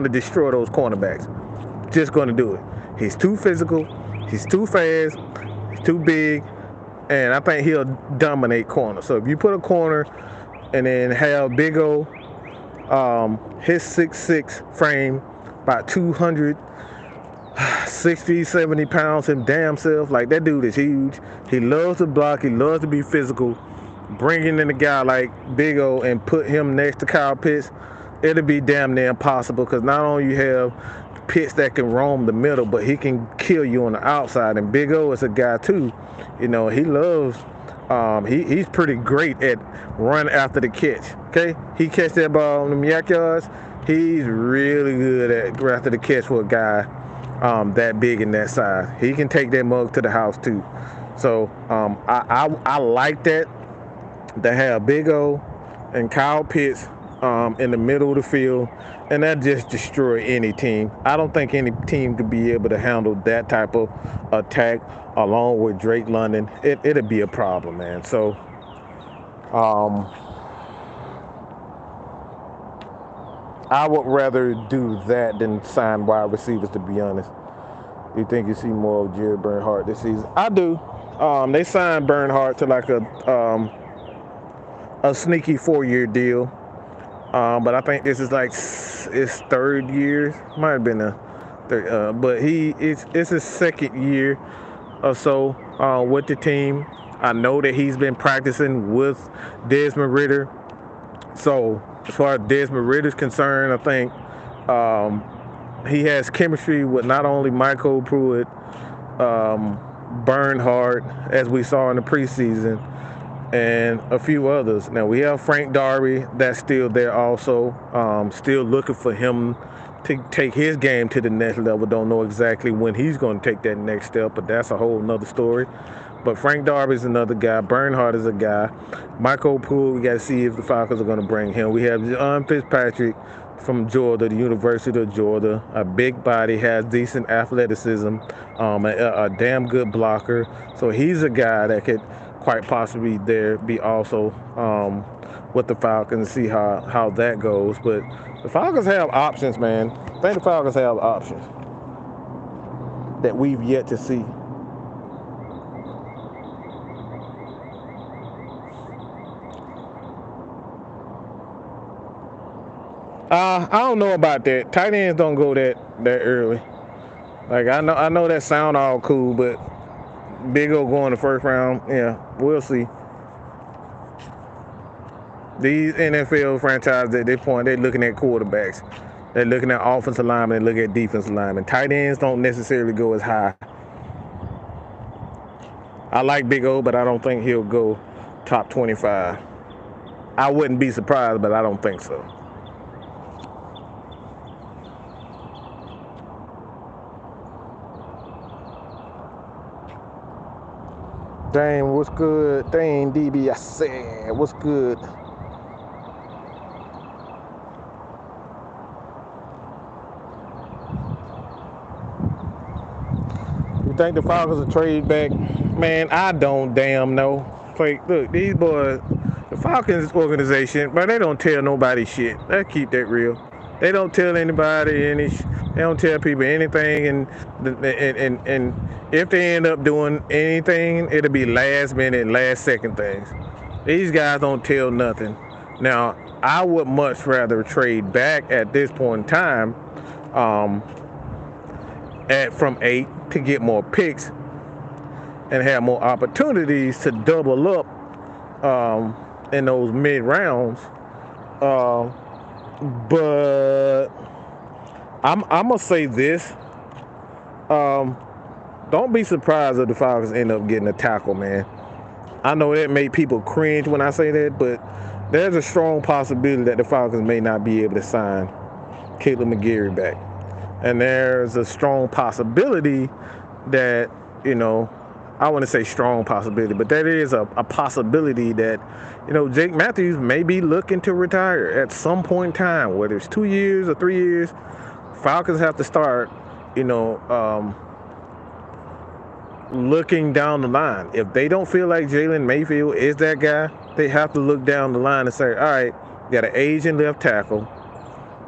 to destroy those cornerbacks. Just going to do it. He's too physical. He's too fast. He's too big. And I think he'll dominate corner. So if you put a corner and then have Big O, his 6'6" frame, about 260, 70 pounds, him damn self. Like, that dude is huge. He loves to block. He loves to be physical. Bringing in a guy like Big O and put him next to Kyle Pitts, it'll be damn near impossible because not only you have Pitts that can roam the middle, but he can kill you on the outside. And Big O is a guy, too. He loves... he's pretty great at run after the catch. Okay, he catch that ball on the yak yards. He's really good at after the catch for a guy that big and that size. He can take that mug to the house too. So I like that. They have Big O and Kyle Pitts in the middle of the field, and that just destroy any team. I don't think any team could be able to handle that type of attack along with Drake London. It'll be a problem, man. So I would rather do that than sign wide receivers, to be honest. You think you see more of Jared Bernhardt this season? I do. They signed Bernhardt to like a sneaky 4-year deal. But I think this is like his 3rd year. Might have been a third, but it's his 2nd year or so with the team. I know that he's been practicing with Desmond Ridder. So as far as Desmond Ridder is concerned, I think he has chemistry with not only Michael Pruitt, Bernhardt, as we saw in the preseason, and a few others. Now we have Frank Darby that's still there also, still looking for him to take his game to the next level. Don't know exactly when he's going to take that next step, but that's a whole nother story. But Frank Darby is another guy. Bernhardt is a guy. Michael Pruitt, we got to see if the Falcons are going to bring him. We have John Fitzpatrick from Georgia, the University of Georgia. A big body, has decent athleticism, a damn good blocker. So he's a guy that could quite possibly be also with the Falcons, see how that goes. But the Falcons have options, man. I think the Falcons have options that we've yet to see. I don't know about that. Tight ends don't go that early. Like I know that sound all cool, but Big O going the first round. Yeah, we'll see. These NFL franchises at this point, they're looking at quarterbacks. They're looking at offensive linemen. They look at defensive linemen. Tight ends don't necessarily go as high. I like Big O, but I don't think he'll go top 25. I wouldn't be surprised, but I don't think so. Dang, what's good? Dang, DB, I said, what's good? You think the Falcons will trade back? Man, I don't damn know. Like, look, these boys, the Falcons organization, but they don't tell nobody shit. Let's keep that real. They don't tell anybody any. They don't tell people anything, and if they end up doing anything, it'll be last minute, last second things. These guys don't tell nothing. Now, I would much rather trade back at this point in time, at from 8 to get more picks and have more opportunities to double up in those mid rounds. But I'm gonna say this. Don't be surprised if the Falcons end up getting a tackle, man. I know that made people cringe when I say that, but there's a strong possibility that the Falcons may not be able to sign Caleb McGarry back. And there's a strong possibility that, I want to say strong possibility, but that is a possibility that, Jake Matthews may be looking to retire at some point in time, whether it's 2 years or 3 years. Falcons have to start, looking down the line. If they don't feel like Jalen Mayfield is that guy, they have to look down the line and say, all right, we got an Asian left tackle,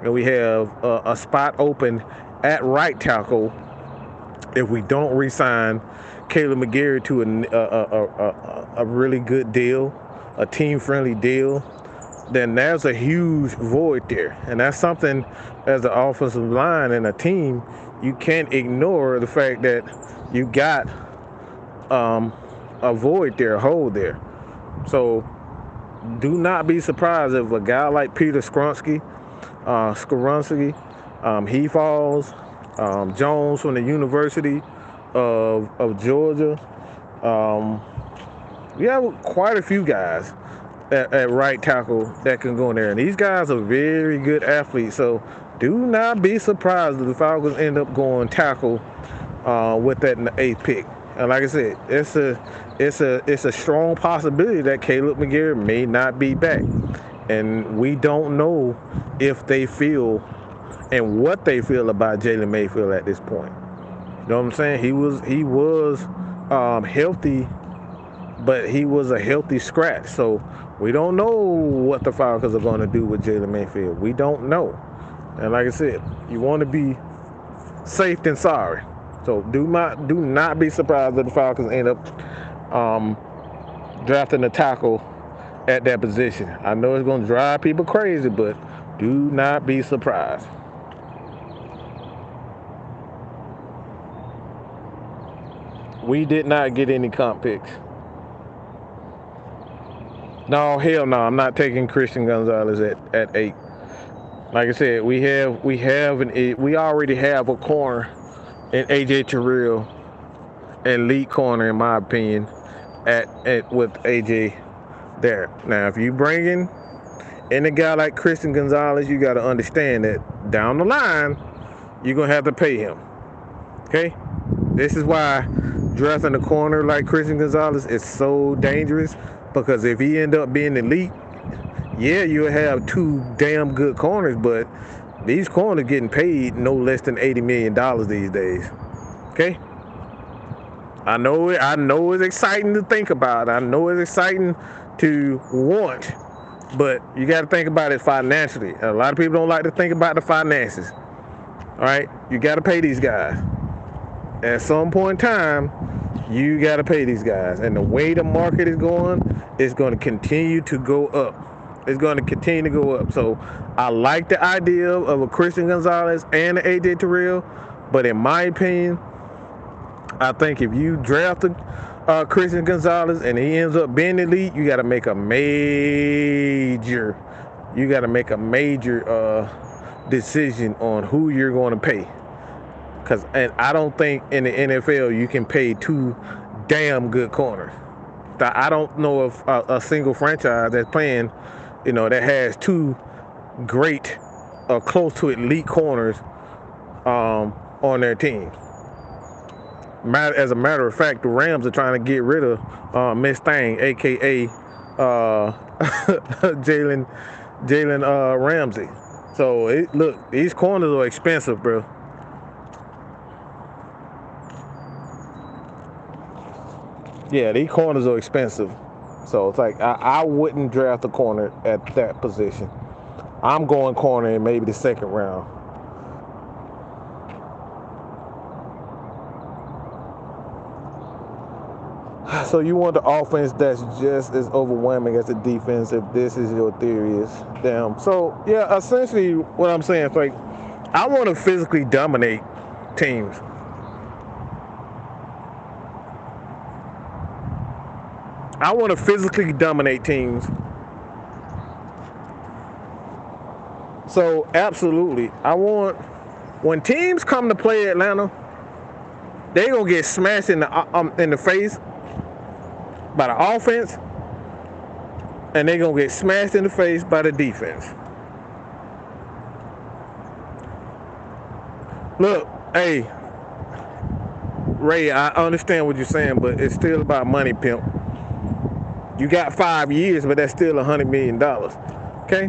and we have a spot open at right tackle. If we don't re-sign Caleb McGarry to a really good deal, a team-friendly deal, then there's a huge void there. And that's something as an offensive line and a team, you can't ignore the fact that you got a void there, a hole there. So do not be surprised if a guy like Peter Skronsky, he falls. Jones from the University of Georgia. We have quite a few guys at right tackle that can go in there. And these guys are very good athletes. So do not be surprised if the Falcons end up going tackle with that in the 8th pick. And like I said, it's a strong possibility that Caleb McGarry may not be back. And we don't know if they feel and what they feel about Jalen Mayfield at this point. You know what I'm saying? He was healthy, but he was a healthy scratch. So we don't know what the Falcons are going to do with Jalen Mayfield. We don't know. And like I said, you want to be safe than sorry. So do not be surprised if the Falcons end up drafting a tackle at that position. I know it's going to drive people crazy, but do not be surprised. We did not get any comp picks. No, hell no. I'm not taking Christian Gonzalez at 8. Like I said, we already have a corner in AJ Terrell, elite corner in my opinion, with AJ there. Now, if you bring in a guy like Christian Gonzalez, you got to understand that down the line, you're gonna have to pay him. Okay, this is why drafting a corner like Christian Gonzalez is so dangerous, because if he end up being elite, yeah, you'll have 2 damn good corners, but these corners getting paid no less than $80 million these days. Okay? I know it's exciting to think about. I know it's exciting to want, but you got to think about it financially. A lot of people don't like to think about the finances. All right? You got to pay these guys. At some point in time, you got to pay these guys. And the way the market is going, it's going to continue to go up. It's going to continue to go up. So I like the idea of a Christian Gonzalez and an AJ Terrell, But in my opinion, I think if you draft Christian Gonzalez and he ends up being elite, you got to make a major, decision on who you're going to pay. And I don't think in the NFL you can pay two damn good corners. I don't know of a single franchise that's playing, that has two great or close to elite corners on their team. As a matter of fact, the Rams are trying to get rid of Miss Thang, aka Jalen Ramsey. So look, these corners are expensive, bro. Yeah, these corners are expensive. So it's like I wouldn't draft a corner at that position. I'm going corner in maybe the second round. So you want the offense that's just as overwhelming as the defense, if this is your theory, is damn. So yeah, essentially what I'm saying is like I want to physically dominate teams. I want to physically dominate teams. So absolutely, when teams come to play Atlanta, they gonna get smashed in the face by the offense, and they gonna get smashed in the face by the defense. Look, hey, Ray, I understand what you're saying, but it's still about money, pimp. You got 5 years, but that's still $100 million. Okay?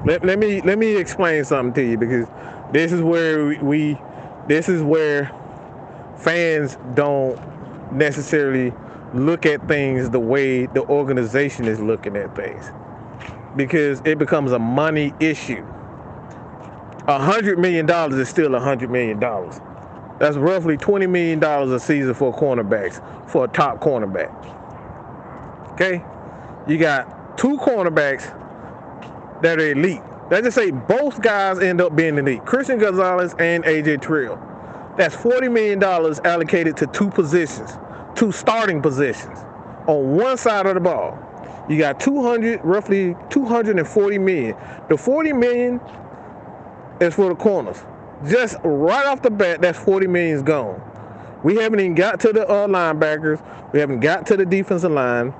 Let me explain something to you, because this is where fans don't necessarily look at things the way the organization is looking at things, because it becomes a money issue. $100 million is still $100 million. That's roughly $20 million a season for cornerbacks, for a top cornerback. Okay, you got two cornerbacks that are elite. Let's just say both guys end up being elite. Christian Gonzalez and AJ Terrell. That's $40 million allocated to two positions, two starting positions on one side of the ball. You got roughly $240 million. The $40 million is for the corners. Just right off the bat, that's $40 million is gone. We haven't even got to the linebackers. We haven't got to the defensive line.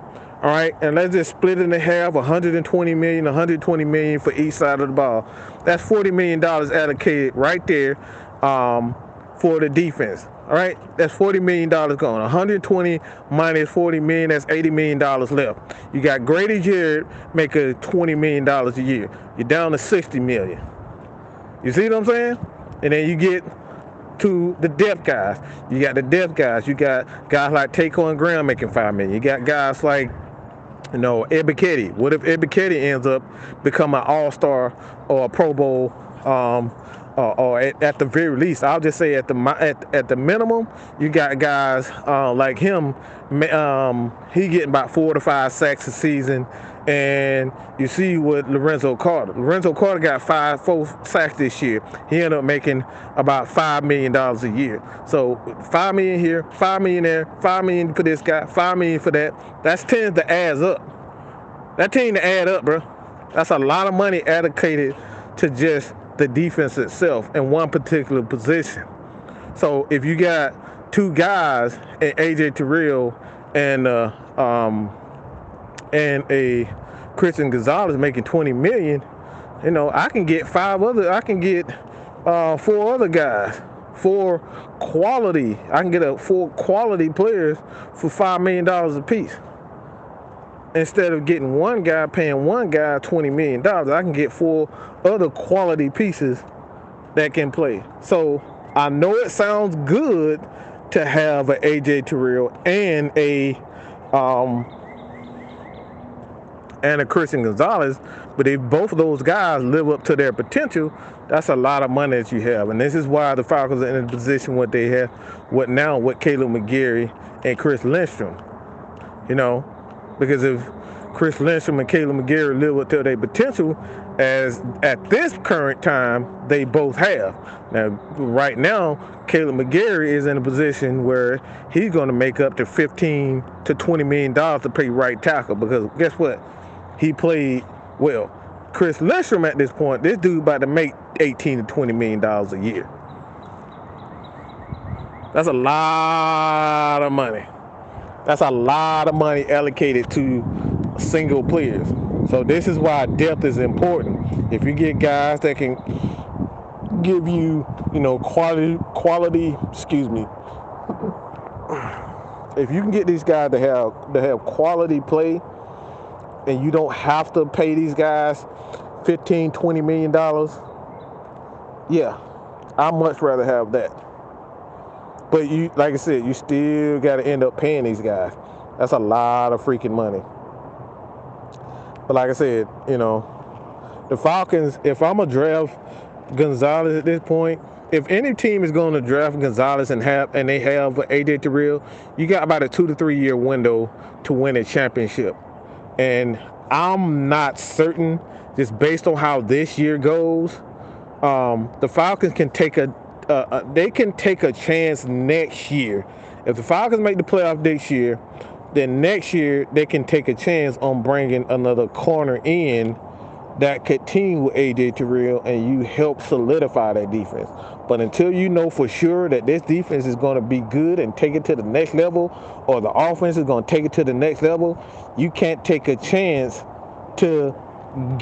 All right, and let's just split it in half, $120 million for each side of the ball. That's $40 million allocated right there for the defense. All right, that's $40 million gone. 120 minus $40 million, that's $80 million left. You got Grady Jarrett making $20 million a year. You're down to $60 million. You see what I'm saying? And then you get to the depth guys. You got the depth guys. You got guys like Taquan Graham making $5 million. You got guys like Ebiketie. What if Ebiketie ends up becoming an all-star or a Pro Bowl, or at the very least, I'll just say at the minimum, you got guys like him. He getting about 4 to 5 sacks a season, and you see what Lorenzo Carter got 4 sacks this year. He ended up making about $5 million a year. So $5 million here, $5 million there, $5 million for this guy, $5 million for that. That tends to add up. That tends to add up, bro. That's a lot of money allocated to just the defense itself in one particular position. So if you got two guys, and AJ Terrell and a Christian Gonzalez making $20 million, I can get 4 other guys, 4 quality. I can get 4 quality players for $5 million a piece. Instead of getting one guy, paying one guy $20 million, I can get 4 other quality pieces that can play. So I know it sounds good to have an AJ Terrell and a Christian Gonzalez, but if both of those guys live up to their potential, that's a lot of money that you have. And this is why the Falcons are in the position what they have, with Caleb McGarry and Chris Lindstrom. Because if Chris Lindstrom and Caleb McGarry live up to their potential, as at this current time they both have. Now, right now, Caleb McGarry is in a position where he's going to make up to $15 to $20 million to pay right tackle because guess what? He played well. Chris Lindstrom at this point, this dude about to make $18 to $20 million a year. That's a lot of money. That's a lot of money allocated to single players. So this is why depth is important. If you get guys that can give you, quality. Excuse me. If you can get these guys to have quality play, and you don't have to pay these guys $15-20 million, yeah, I'd much rather have that. But you, like I said, you still got to end up paying these guys. That's a lot of freaking money. But like I said, the Falcons, if I'm going to draft Gonzalez at this point, if any team is going to draft Gonzalez and they have A.J. Terrell, you got about a 2 to 3 year window to win a championship. And I'm not certain, just based on how this year goes, the Falcons can take a chance next year. If the Falcons make the playoff this year, then next year they can take a chance on bringing another corner in that could team with A.J. Terrell, and you help solidify that defense. But until you know for sure that this defense is going to be good and take it to the next level, or the offense is going to take it to the next level, you can't take a chance to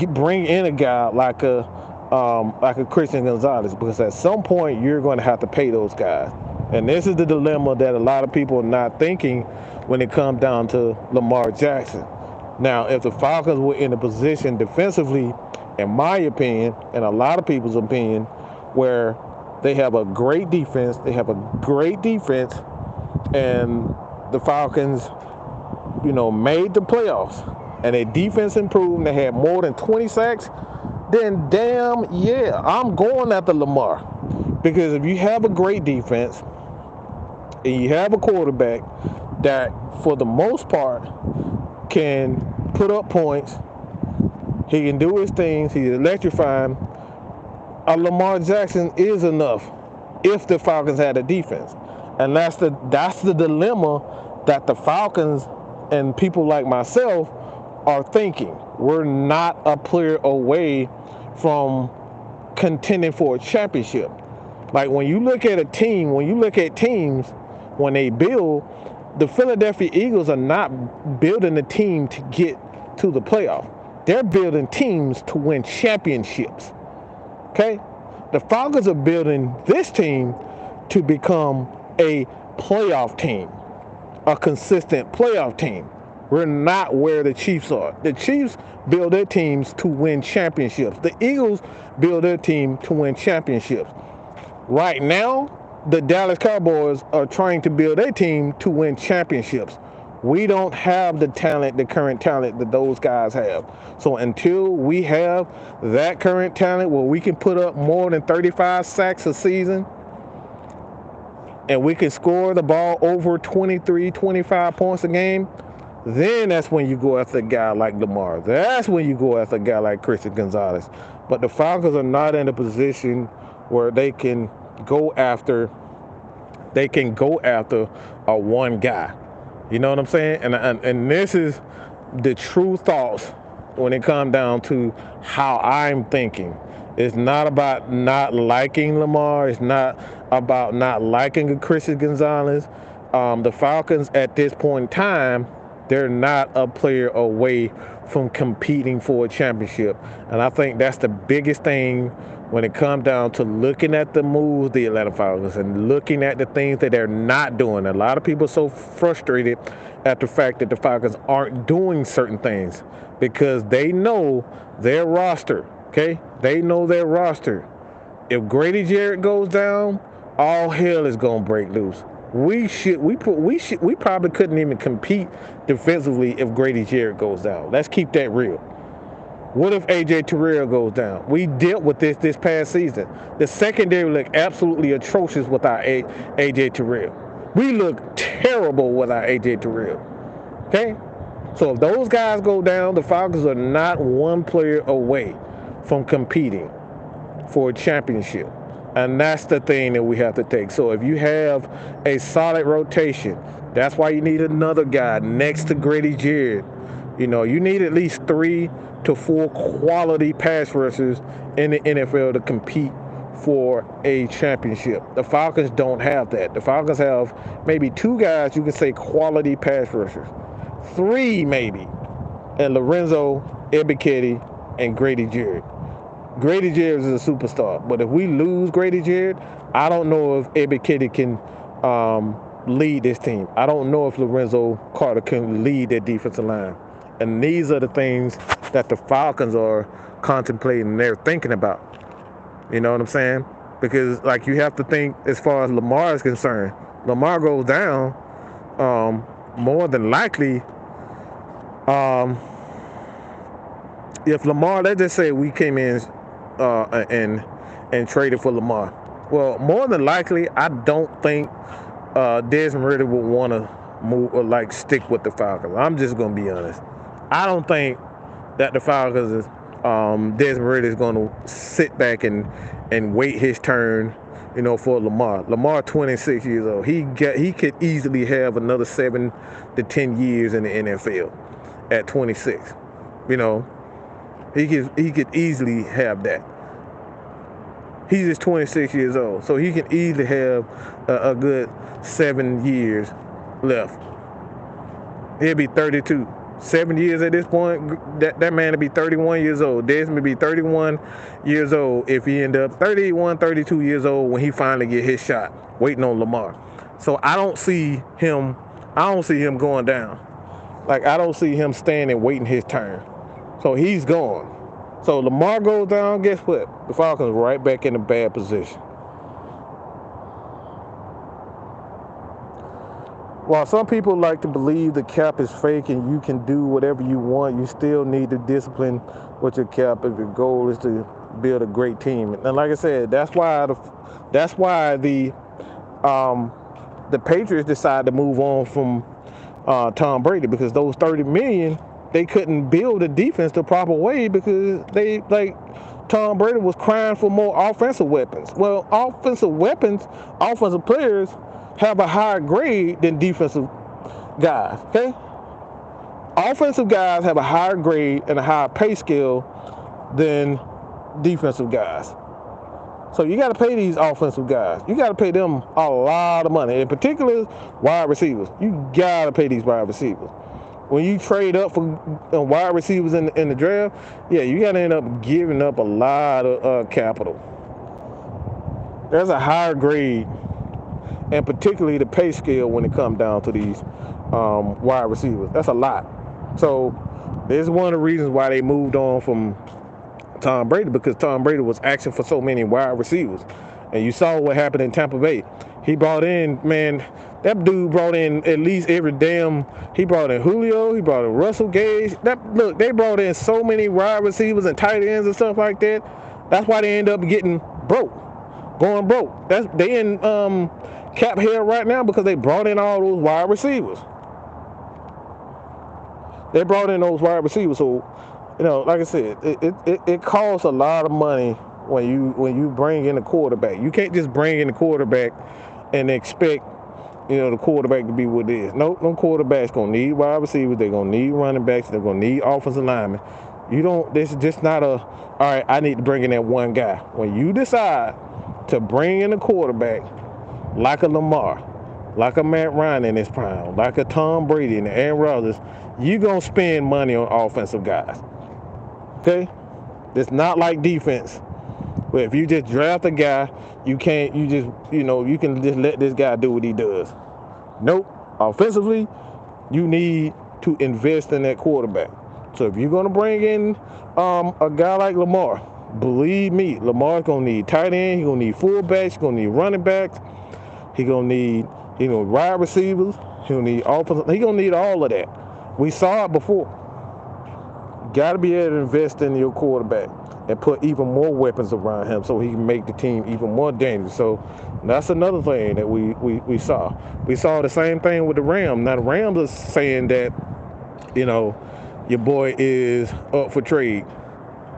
bring in a guy like a Christian Gonzalez, because at some point you're going to have to pay those guys. And this is the dilemma that a lot of people are not thinking when it comes down to Lamar Jackson. Now, if the Falcons were in a position defensively, in my opinion, and a lot of people's opinion, where they have a great defense, and the Falcons, made the playoffs, and their defense improved, and they had more than 20 sacks, then damn yeah, I'm going after Lamar. Because if you have a great defense, and you have a quarterback that, for the most part, can put up points, he can do his things, he's electrifying, Lamar Jackson is enough if the Falcons had a defense. And that's the dilemma that the Falcons and people like myself are thinking. We're not a player away from contending for a championship. Like when you look at teams, when they build, the Philadelphia Eagles are not building a team to get to the playoff. They're building teams to win championships. Okay? The Falcons are building this team to become a playoff team, a consistent playoff team. We're not where the Chiefs are. The Chiefs build their teams to win championships. The Eagles build their team to win championships. Right now, the Dallas Cowboys are trying to build a team to win championships. We don't have the current talent that those guys have. So until we have that current talent where we can put up more than 35 sacks a season, and we can score the ball over 23, 25 points a game, then that's when you go after a guy like Lamar. That's when you go after a guy like Christian Gonzalez. But the Falcons are not in a position where they can go after a one guy. You know what I'm saying? And this is the true thoughts when it comes down to how I'm thinking. It's not about not liking Lamar. It's not about not liking Christian Gonzalez. The Falcons at this point in time, they're not a player away from competing for a championship. And I think that's the biggest thing when it comes down to looking at the moves, the Atlanta Falcons, and looking at the things that they're not doing. A lot of people are so frustrated at the fact that the Falcons aren't doing certain things because they know their roster, okay? They know their roster. If Grady Jarrett goes down, all hell is going to break loose. We probably couldn't even compete defensively if Grady Jarrett goes down. Let's keep that real. What if A.J. Terrell goes down? We dealt with this past season. The secondary looked absolutely atrocious without A.J. Terrell. We look terrible without A.J. Terrell. Okay? So if those guys go down, the Falcons are not one player away from competing for a championship. And that's the thing that we have to take. So if you have a solid rotation, that's why you need another guy next to Grady Jarrett. You need at least 3 to 4 quality pass rushers in the NFL to compete for a championship. The Falcons don't have that. The Falcons have maybe 2 guys you can say quality pass rushers. 3 maybe. And Lorenzo, Ebiketie, and Grady Jarrett. Grady Jarrett is a superstar, but if we lose Grady Jarrett, I don't know if Ebiketie can lead this team. I don't know if Lorenzo Carter can lead that defensive line. And these are the things that the Falcons are contemplating and they're thinking about. You know what I'm saying? Because, like, you have to think as far as Lamar is concerned. Lamar goes down, more than likely, if Lamar, let's just say we came in and traded for Lamar. Well, more than likely, I don't think Desmond Ridder would want to move or stick with the Falcons. I'm just gonna be honest. I don't think that the Falcons Desmond Ridder is going to sit back and wait his turn, for Lamar. Lamar, 26 years old. He could easily have another 7 to 10 years in the NFL at 26. He could easily have that. He's just 26 years old, so he can easily have a good 7 years left. He'll be 32. 7 years at this point, that man will be 31 years old. Desmond will be 31 years old if he end up 31, 32 years old when he finally get his shot, waiting on Lamar. So I don't see him going down. I don't see him staying and waiting his turn. So he's gone. So Lamar goes down, guess what? The Falcons are right back in a bad position. While some people like to believe the cap is fake and you can do whatever you want, you still need to discipline with your cap if your goal is to build a great team. And like I said, that's why the Patriots decided to move on from Tom Brady, because those $30 million, they couldn't build a defense the proper way because Tom Brady was crying for more offensive weapons. Well, offensive players have a higher grade than defensive guys, okay? Offensive guys have a higher grade and a higher pay scale than defensive guys. So you got to pay these offensive guys. You got to pay them a lot of money, in particular wide receivers. You got to pay these wide receivers. When you trade up for wide receivers in the draft, yeah, you got to end up giving up a lot of capital. There's a higher grade, and particularly the pay scale when it comes down to these wide receivers. That's a lot. So this is one of the reasons why they moved on from Tom Brady, because Tom Brady was asking for so many wide receivers. And you saw what happened in Tampa Bay. He brought in, that dude brought in at least he brought in Julio, he brought in Russell Gage. They brought in so many wide receivers and tight ends and stuff like that. That's why they end up going broke. They in cap hell right now because they brought in all those wide receivers. They brought in those wide receivers. So, like I said, it costs a lot of money when you bring in a quarterback. You can't just bring in a quarterback and expect the quarterback to be what it is. No quarterback's gonna need wide receivers. They're gonna need running backs. They're gonna need offensive linemen. This is just not all right, I need to bring in that one guy. When you decide to bring in a quarterback like a Lamar, like a Matt Ryan in his prime, like a Tom Brady and Aaron Rodgers, you're going to spend money on offensive guys. Okay? It's not like defense, where if you just draft a guy, you can just let this guy do what he does. Nope. Offensively, you need to invest in that quarterback. So if you're going to bring in a guy like Lamar, believe me, Lamar's going to need tight end, he's going to need fullbacks, he's going to need running backs, he's going to need wide receivers, he'll need offensive, he's going to need all of that. We saw it before. Got to be able to invest in your quarterback and put even more weapons around him so he can make the team even more dangerous. So that's another thing that we saw. We saw the same thing with the Rams. Now the Rams are saying that, your boy is up for trade.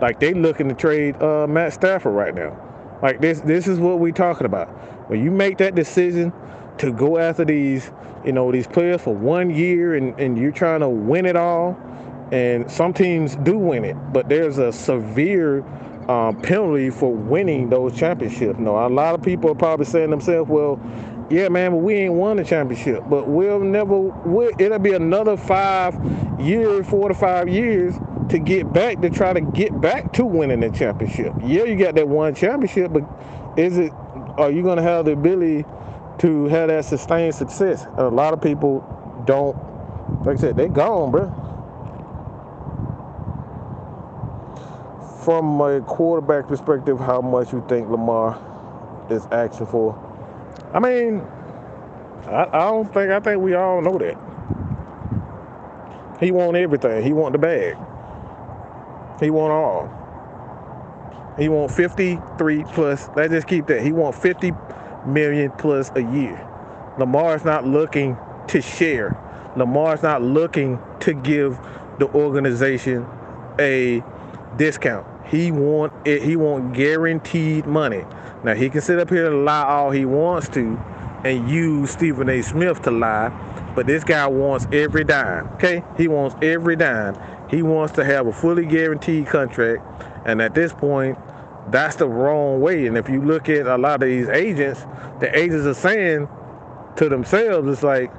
Like they looking to trade Matt Stafford right now. Like this is what we talking about. When you make that decision to go after these, these players for 1 year and you're trying to win it all, and some teams do win it, but there's a severe penalty for winning those championships. A lot of people are probably saying to themselves, well, yeah, man, but we ain't won the championship. But it'll be another 5 years, 4 to 5 years to get back to try to get back to winning the championship. Yeah, you got that one championship, but are you going to have the ability to have that sustained success? A lot of people don't. Like I said, they gone, bro. From a quarterback perspective, how much you think Lamar is asking for? I mean, I think we all know that. He want everything. He want the bag. He want all. He want 53 plus. Let's just keep that. He want 50 million plus a year. Lamar's not looking to share. Lamar's not looking to give the organization a discount. He want it. He want guaranteed money. Now he can sit up here and lie all he wants to, and use Stephen A. Smith to lie, but this guy wants every dime. Okay, he wants every dime. He wants to have a fully guaranteed contract, and at this point, that's the wrong way. And if you look at a lot of these agents, the agents are saying to themselves, it's like,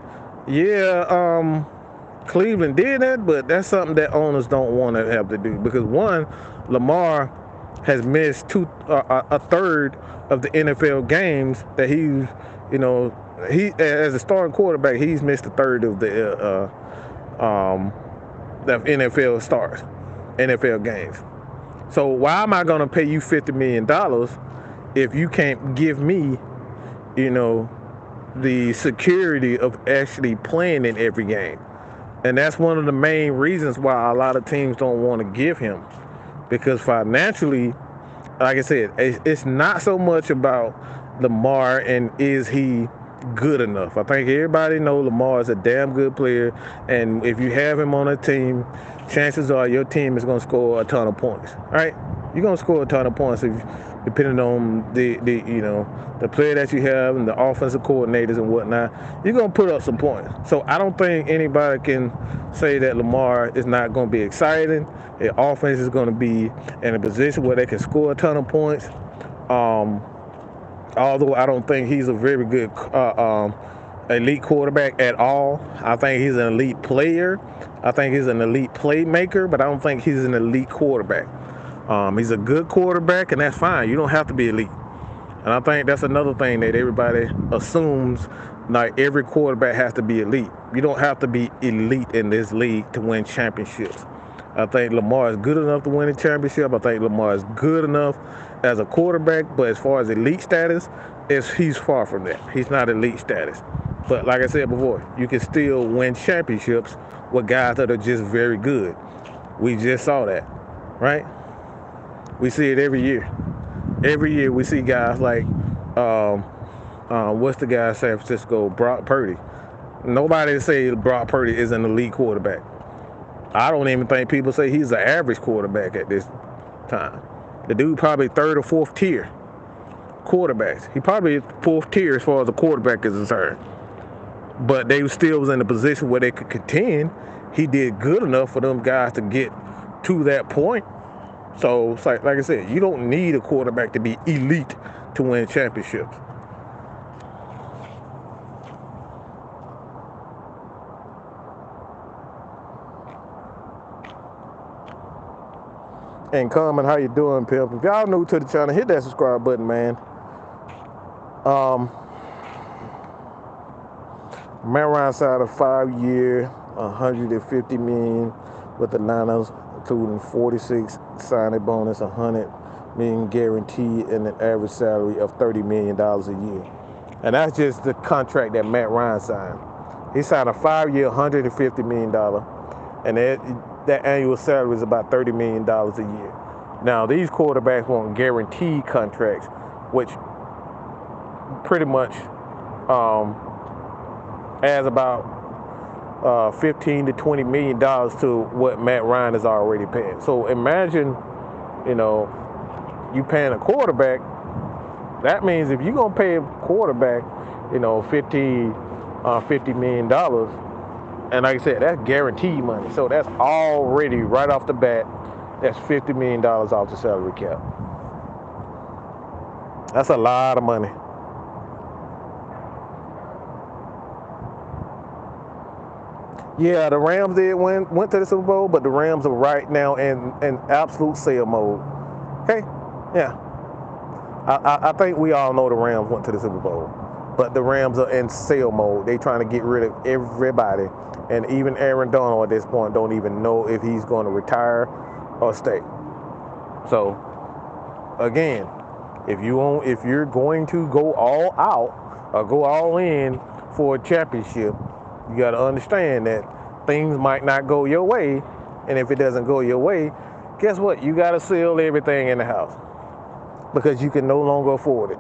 yeah, Cleveland did that, but that's something that owners don't want to have to do, because one, Lamar has missed a third of the NFL games that he as a starting quarterback, he's missed a third of the NFL games. So why am I going to pay you $50 million if you can't give me, the security of actually playing in every game? And that's one of the main reasons why a lot of teams don't want to give him, because financially, like I said, it's not so much about Lamar and is he good enough. I think everybody knows Lamar is a damn good player, and if you have him on a team, chances are your team is going to score a ton of points. All right, you're going to score a ton of points depending on the player that you have and the offensive coordinators and whatnot. You're going to put up some points. So I don't think anybody can say that Lamar is not going to be exciting. The offense is going to be in a position where they can score a ton of points. Although I don't think he's a very good elite quarterback at all. I think he's an elite player. I think he's an elite playmaker, but I don't think he's an elite quarterback. He's a good quarterback, and that's fine. You don't have to be elite. And I think that's another thing that everybody assumes, like every quarterback has to be elite. You don't have to be elite in this league to win championships. I think Lamar is good enough to win a championship. I think Lamar is good enough as a quarterback, but as far as elite status, he's far from that. He's not elite status. But like I said before, you can still win championships with guys that are just very good. We just saw that, right? We see it every year. Every year we see guys like, what's the guy in San Francisco, Brock Purdy. Nobody say Brock Purdy is an elite quarterback. I don't even think people say he's an average quarterback at this time. The dude probably third or fourth tier quarterbacks. He probably fourth tier as far as the quarterback is concerned. But they still was in a position where they could contend. He did good enough for them guys to get to that point. So it's like I said, you don't need a quarterback to be elite to win championships. And comment, how you doing, Pimp? If y'all new to the channel, hit that subscribe button, man. Matt Ryan signed a 5-year, $150 million with the Niners, including 46 signing bonus, $100 million guaranteed, and an average salary of $30 million a year. And that's just the contract that Matt Ryan signed. He signed a 5-year, $150 million, and that annual salary is about $30 million a year. Now, these quarterbacks want guaranteed contracts, which pretty much adds about $15 to $20 million to what Matt Ryan is already paying. So imagine you know, you paying a quarterback. That means if you're gonna pay a quarterback, you know, $50 million, and like I said, that's guaranteed money. So that's already right off the bat, that's $50 million off the salary cap. That's a lot of money. Yeah, the Rams did went to the Super Bowl, but the Rams are right now in absolute sale mode. Okay, yeah, I think we all know the Rams went to the Super Bowl, but the Rams are in sale mode. They trying to get rid of everybody, and even Aaron Donald at this point don't even know if he's going to retire or stay. So again, if you're going to go all out or go all in for a championship, you got to understand that things might not go your way, and if it doesn't go your way, guess what? You got to sell everything in the house because you can no longer afford it.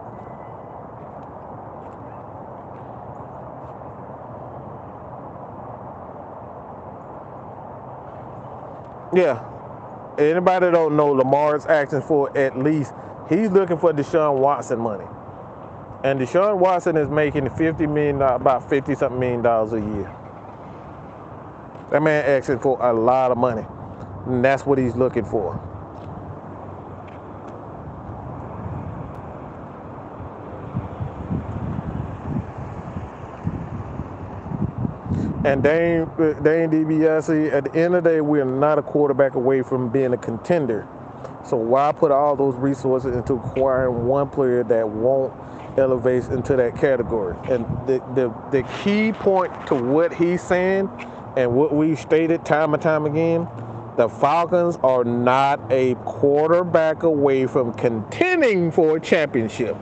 Yeah. Anybody that don't know, Lamar is asking for at least, he's looking for Deshaun Watson money. And Deshaun Watson is making $50 million, about $50-something million a year. That man asking for a lot of money. And that's what he's looking for. And Dane DiBiase, at the end of the day, we're not a quarterback away from being a contender. So why put all those resources into acquiring one player that won't elevate into that category? And the key point to what he's saying and what we've stated time and time again, the Falcons are not a quarterback away from contending for a championship.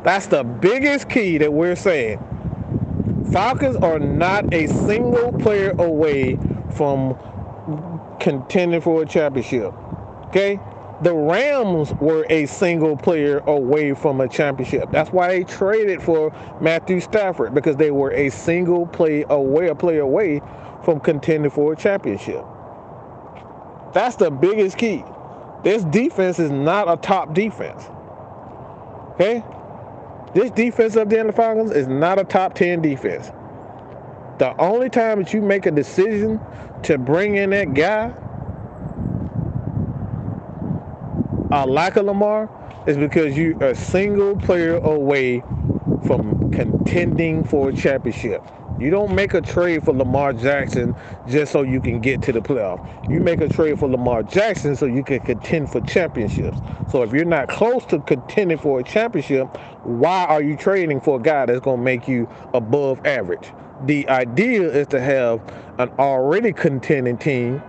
That's the biggest key that we're saying. Falcons are not a single player away from contending for a championship. Okay? The Rams were a single player away from a championship. That's why they traded for Matthew Stafford, because they were a single player away from contending for a championship. That's the biggest key. This defense is not a top defense. Okay? This defense of the Atlanta Falcons is not a top 10 defense. The only time that you make a decision to bring in that guy, like a Lamar, is because you're a single player away from contending for a championship. You don't make a trade for Lamar Jackson just so you can get to the playoff. You make a trade for Lamar Jackson so you can contend for championships. So if you're not close to contending for a championship, why are you trading for a guy that's going to make you above average? The idea is to have an already contending team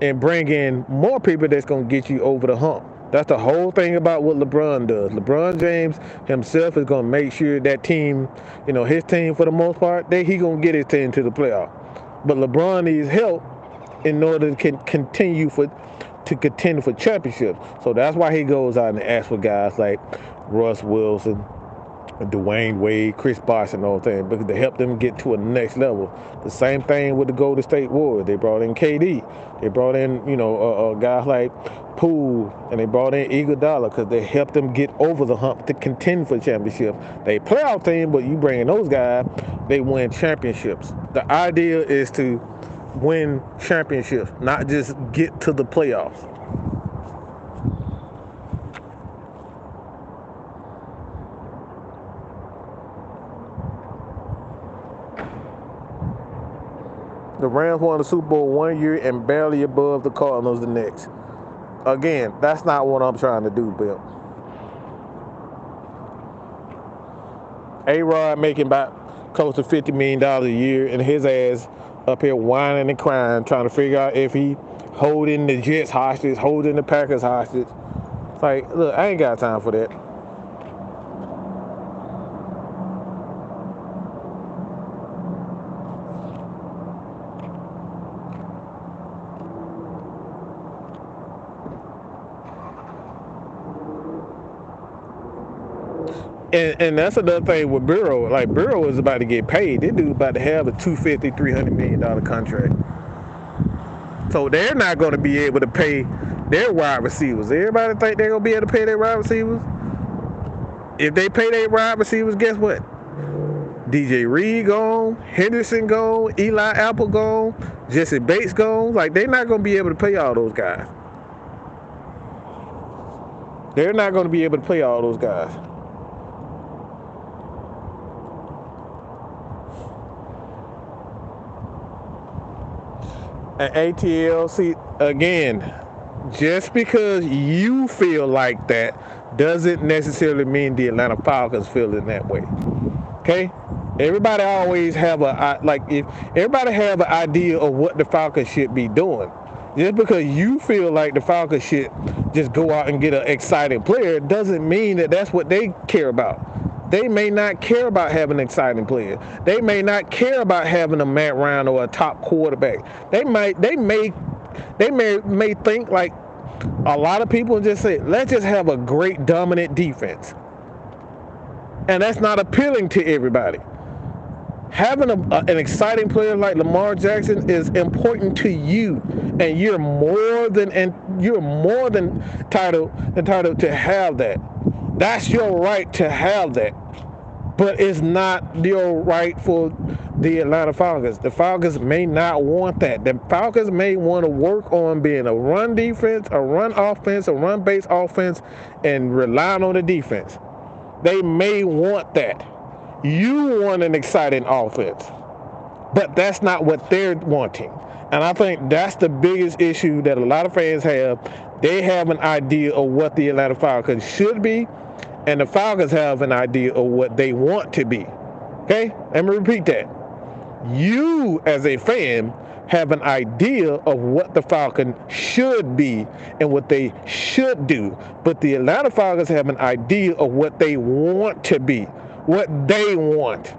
and bring in more people that's going to get you over the hump. That's the whole thing about what LeBron does. LeBron James himself is going to make sure that team, his team for the most part, he's going to get his team to the playoff. But LeBron needs help in order to contend for championships. So that's why he goes out and asks for guys like Russ Wilson, Dwayne Wade, Chris Bosh, and all things, because to help them get to a next level. The same thing with the Golden State Warriors. They brought in KD. They brought in, guys like Poole, and they brought in Iguodala because they helped them get over the hump to contend for championship. They playoff team, but you bring in those guys, they win championships. The idea is to win championships, not just get to the playoffs. The Rams won the Super Bowl one year and barely above the Cardinals the next. Again, that's not what I'm trying to do, Bill. A-Rod making about close to $50 million a year, and his ass up here whining and crying, trying to figure out if he holding the Jets hostage, holding the Packers hostage. It's like, look, I ain't got time for that. And that's another thing with Burrow. Like, Burrow is about to get paid. This dude's about to have a $250, $300 million contract. So they're not going to be able to pay their wide receivers. Everybody think they're gonna be able to pay their wide receivers. If they pay their wide receivers, guess what? DJ Reed gone, Henderson gone, Eli Apple gone, Jesse Bates gone. Like, they're not gonna be able to pay all those guys. They're not gonna be able to pay all those guys. And ATL, see, again, just because you feel like that doesn't necessarily mean the Atlanta Falcons feel in that way. Okay? Everybody always have if everybody have an idea of what the Falcons should be doing. Just because you feel like the Falcons should just go out and get an exciting player doesn't mean that that's what they care about. They may not care about having an exciting player. They may not care about having a Matt Ryan or a top quarterback. They may think like a lot of people and just say, let's just have a great dominant defense. And that's not appealing to everybody. Having an exciting player like Lamar Jackson is important to you, and you're more than entitled to have that. That's your right to have that. But it's not your right for the Atlanta Falcons. The Falcons may not want that. The Falcons may want to work on being a run defense, a run offense, a run-based offense, and relying on the defense. They may want that. You want an exciting offense. But that's not what they're wanting. And I think that's the biggest issue that a lot of fans have. They have an idea of what the Atlanta Falcons should be, and the Falcons have an idea of what they want to be. Okay? Let me repeat that. You, as a fan, have an idea of what the Falcons should be and what they should do. But the Atlanta Falcons have an idea of what they want to be, what they want.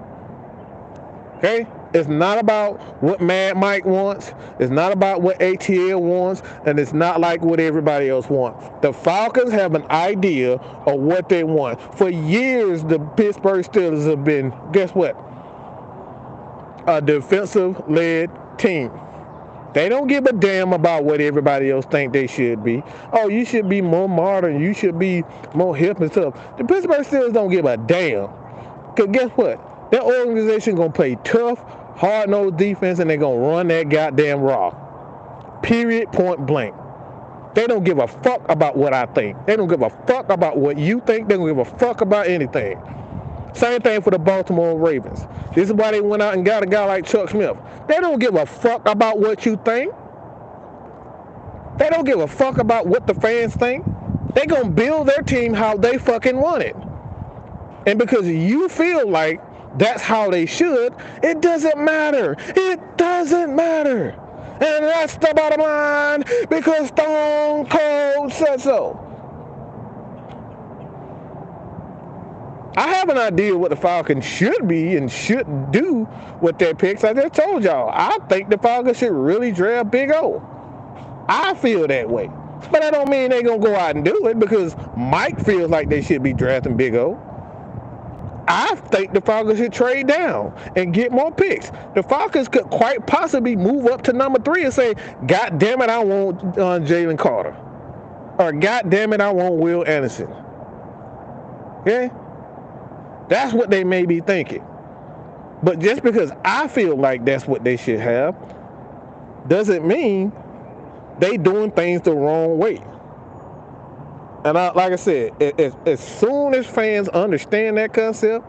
Okay? It's not about what Mad Mike wants. It's not about what ATL wants. And it's not like what everybody else wants. The Falcons have an idea of what they want. For years, the Pittsburgh Steelers have been, guess what? A defensive-led team. They don't give a damn about what everybody else think they should be. Oh, you should be more modern. You should be more hip and stuff. The Pittsburgh Steelers don't give a damn. Because guess what? That organization going to play tough, hard-nosed defense, and they're going to run that goddamn rock. Period, point blank. They don't give a fuck about what I think. They don't give a fuck about what you think. They don't give a fuck about anything. Same thing for the Baltimore Ravens. This is why they went out and got a guy like Chuck Smith. They don't give a fuck about what you think. They don't give a fuck about what the fans think. They're going to build their team how they fucking want it. And because you feel like that's how they should, it doesn't matter. It doesn't matter. And that's the bottom line, because Stone Cold said so. I have an idea what the Falcons should be and should do with their picks. I just told y'all, I think the Falcons should really draft Big O. I feel that way. But that don't mean they're going to go out and do it, because Mike feels like they should be drafting Big O. I think the Falcons should trade down and get more picks. The Falcons could quite possibly move up to number 3 and say, God damn it, I want Jalen Carter. Or God damn it, I want Will Anderson. Okay? That's what they may be thinking. But just because I feel like that's what they should have doesn't mean they doing things the wrong way. And like I said, as soon as fans understand that concept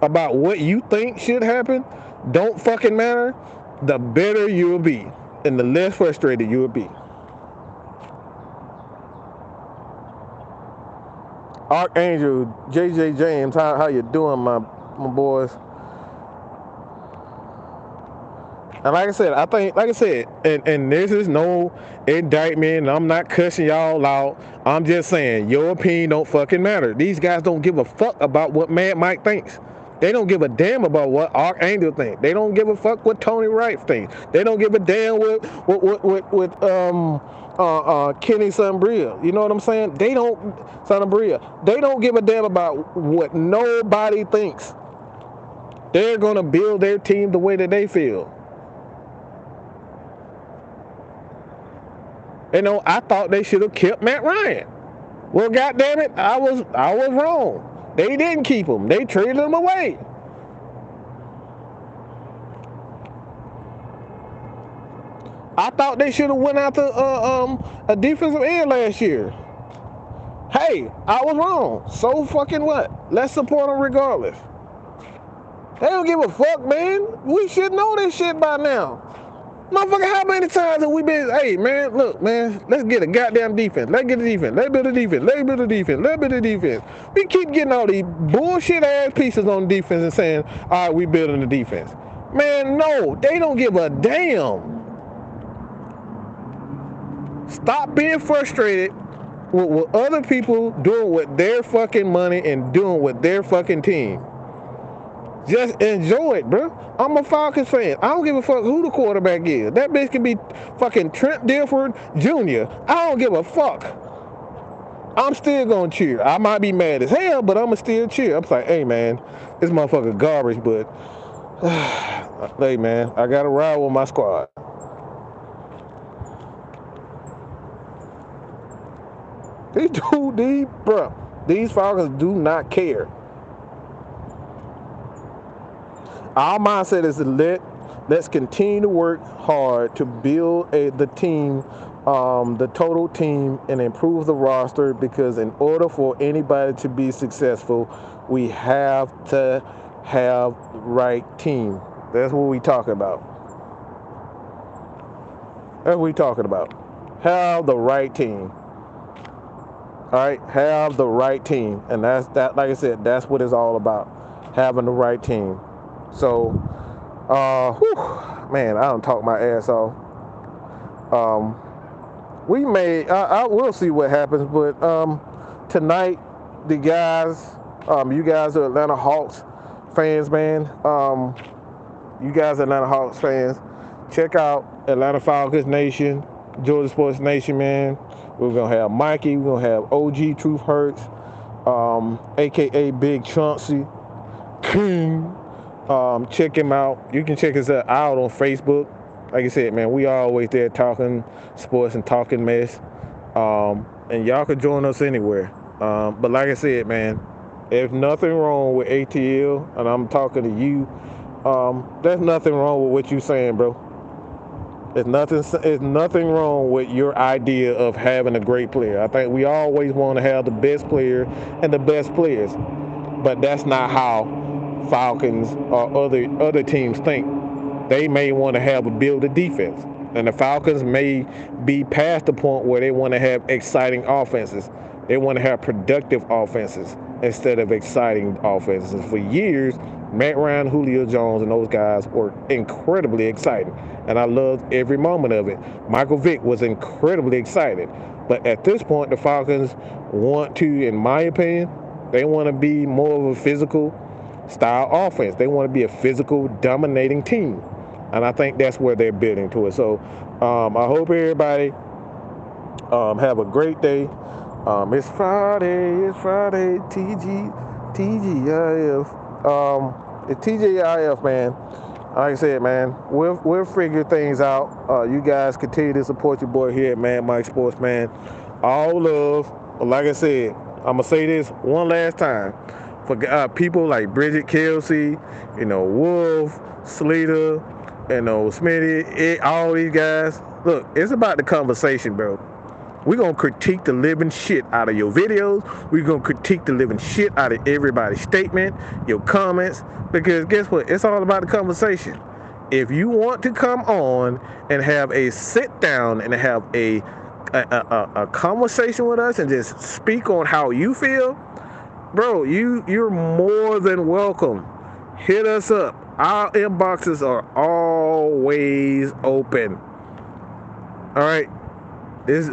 about what you think should happen don't fucking matter, the better you'll be and the less frustrated you'll be. Archangel, JJ James, how you doing, my boys? And like I said, and this is no indictment, I'm not cussing y'all out. I'm just saying, your opinion don't fucking matter. These guys don't give a fuck about what Mad Mike thinks. They don't give a damn about what Archangel thinks. They don't give a fuck what Tony Wright thinks. They don't give a damn what Kenny Sunbria. You know what I'm saying? They don't give a damn about what nobody thinks. They're gonna build their team the way that they feel. I thought they should have kept Matt Ryan. Well, goddamn it, I was wrong. They didn't keep him. They traded him away. I thought they should have went after a defensive end last year. Hey, I was wrong. So fucking what? Let's support them regardless. They don't give a fuck, man. We should know this shit by now. Motherfucker, how many times have we been, hey, man, look, man, let's get a goddamn defense. Let's get a defense. Let's build a defense. Let's build a defense. Let's build a defense. We keep getting all these bullshit ass pieces on defense and saying, all right, we building the defense. Man, no, they don't give a damn. Stop being frustrated with other people doing with their fucking money and doing with their fucking team. Just enjoy it, bro. I'm a Falcons fan. I don't give a fuck who the quarterback is. That bitch can be fucking Trent Dilfer Jr. I don't give a fuck. I'm still gonna cheer. I might be mad as hell, but I'ma still cheer. I'm like, hey man, this motherfucker garbage, but hey man, I gotta ride with my squad. These Falcons do not care. Our mindset is to let's continue to work hard to build the team, the total team, and improve the roster, because in order for anybody to be successful, we have to have the right team. That's what we talking about. That's what we talking about. Have the right team. All right, have the right team, and that's that. Like I said, that's what it's all about, having the right team. So, man, I don't talk my ass off. I will see what happens, but tonight, the guys, you guys are Atlanta Hawks fans, man. You guys are Atlanta Hawks fans. Check out Atlanta Falcons Nation, Georgia Sports Nation, man. We're gonna have Mikey. We're gonna have OG Truth Hurts, aka Big Chauncey King. Check him out. You can check us out on Facebook. Like I said, man, we are always there talking sports and talking mess. And y'all can join us anywhere. But like I said, man, there's nothing wrong with ATL, and I'm talking to you. There's nothing wrong with what you're saying, bro. There's nothing wrong with your idea of having a great player. I think we always want to have the best player and the best players, but that's not how Falcons or other teams think. They may want to build a defense, and the Falcons may be past the point where they want to have exciting offenses. They want to have productive offenses instead of exciting offenses. For years, Matt Ryan, Julio Jones, and those guys were incredibly exciting, and I loved every moment of it. Michael Vick was incredibly excited, but at this point, the Falcons want to, in my opinion, they want to be more of a physical style offense. They want to be a physical, dominating team, and I think that's where they're building to it. So I hope everybody have a great day. It's Friday, TGIF. It's TGIF, man. Like I said, man, we'll figure things out. You guys continue to support your boy here at Mad Mike Sports, man. All love. Like I said, I'm gonna say this one last time for people like Bridget Kelsey, Wolf, Slater, Smitty, all these guys. Look, it's about the conversation, bro. We're going to critique the living shit out of your videos. We're going to critique the living shit out of everybody's statement, your comments, because guess what? It's all about the conversation. If you want to come on and have a sit down and have a conversation with us and just speak on how you feel, bro, you're more than welcome. Hit us up. Our inboxes are always open. All right. This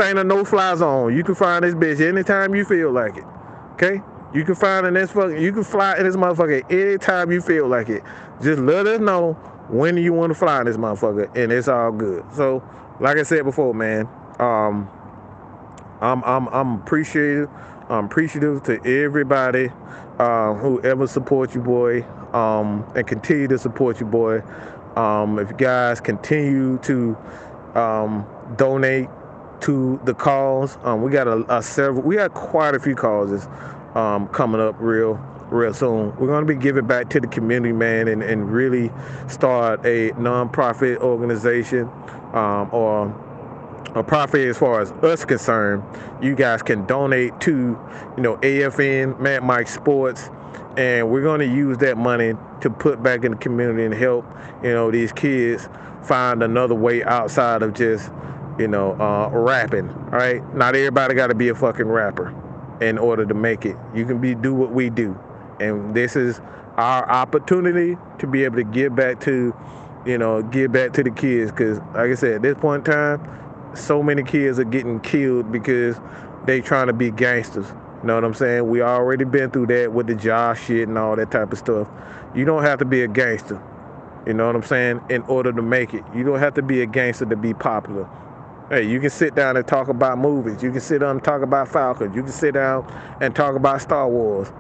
ain't a no-fly zone. You can find this bitch anytime you feel like it. Okay? You can fly in this motherfucker anytime you feel like it. Just let us know when you want to fly in this motherfucker, and it's all good. So, like I said before, man, I'm appreciative. I'm appreciative to everybody who ever supports you, boy, and continue to support you, boy. If you guys continue to donate to the cause. We got we got quite a few causes coming up real soon. We're going to be giving back to the community, man, and really start a non-profit organization or a profit as far as us concerned. You guys can donate to, AFN, Mad Mike Sports, and we're going to use that money to put back in the community and help, these kids find another way outside of just, rapping. All right, not everybody got to be a fucking rapper in order to make it. You can do what we do, and this is our opportunity to be able to give back to the kids. Because, like I said, at this point in time, so many kids are getting killed because they trying to be gangsters. You know what I'm saying? We already been through that with the job shit and all that type of stuff. You don't have to be a gangster, you know what I'm saying, in order to make it. You don't have to be a gangster to be popular. Hey, you can sit down and talk about movies. You can sit down and talk about Falcons. You can sit down and talk about Star Wars.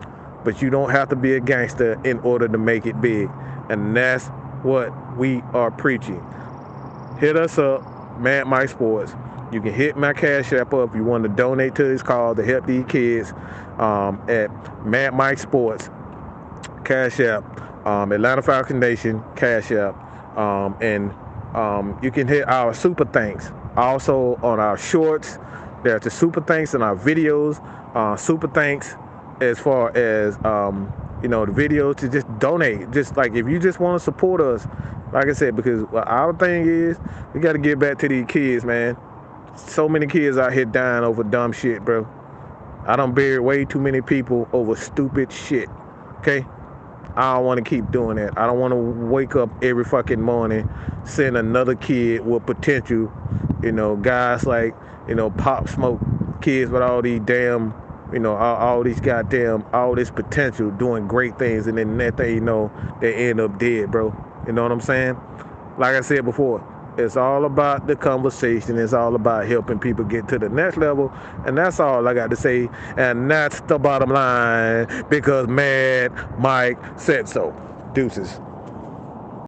But you don't have to be a gangster in order to make it big. And that's what we are preaching. Hit us up, Mad Mike Sports. You can hit my Cash App up if you want to donate to this cause to help these kids at Mad Mike Sports, Cash App, Atlanta Falcon Nation, Cash App, and you can hit our Super Thanks. Also on our shorts, there's the Super Thanks in our videos. Super Thanks as far as the videos to just donate. Just like if you just want to support us, like I said, because our thing is we got to get back to these kids, man. So many kids out here dying over dumb shit, bro. I done buried way too many people over stupid shit. Okay? I don't want to keep doing that. I don't want to wake up every fucking morning seeing another kid with potential. Guys like, Pop Smoke, kids with all these damn, all these goddamn, all this potential doing great things, and then that thing, they end up dead, bro. You know what I'm saying? Like I said before, it's all about the conversation. It's all about helping people get to the next level. And that's all I got to say. And that's the bottom line, because Mad Mike said so. Deuces.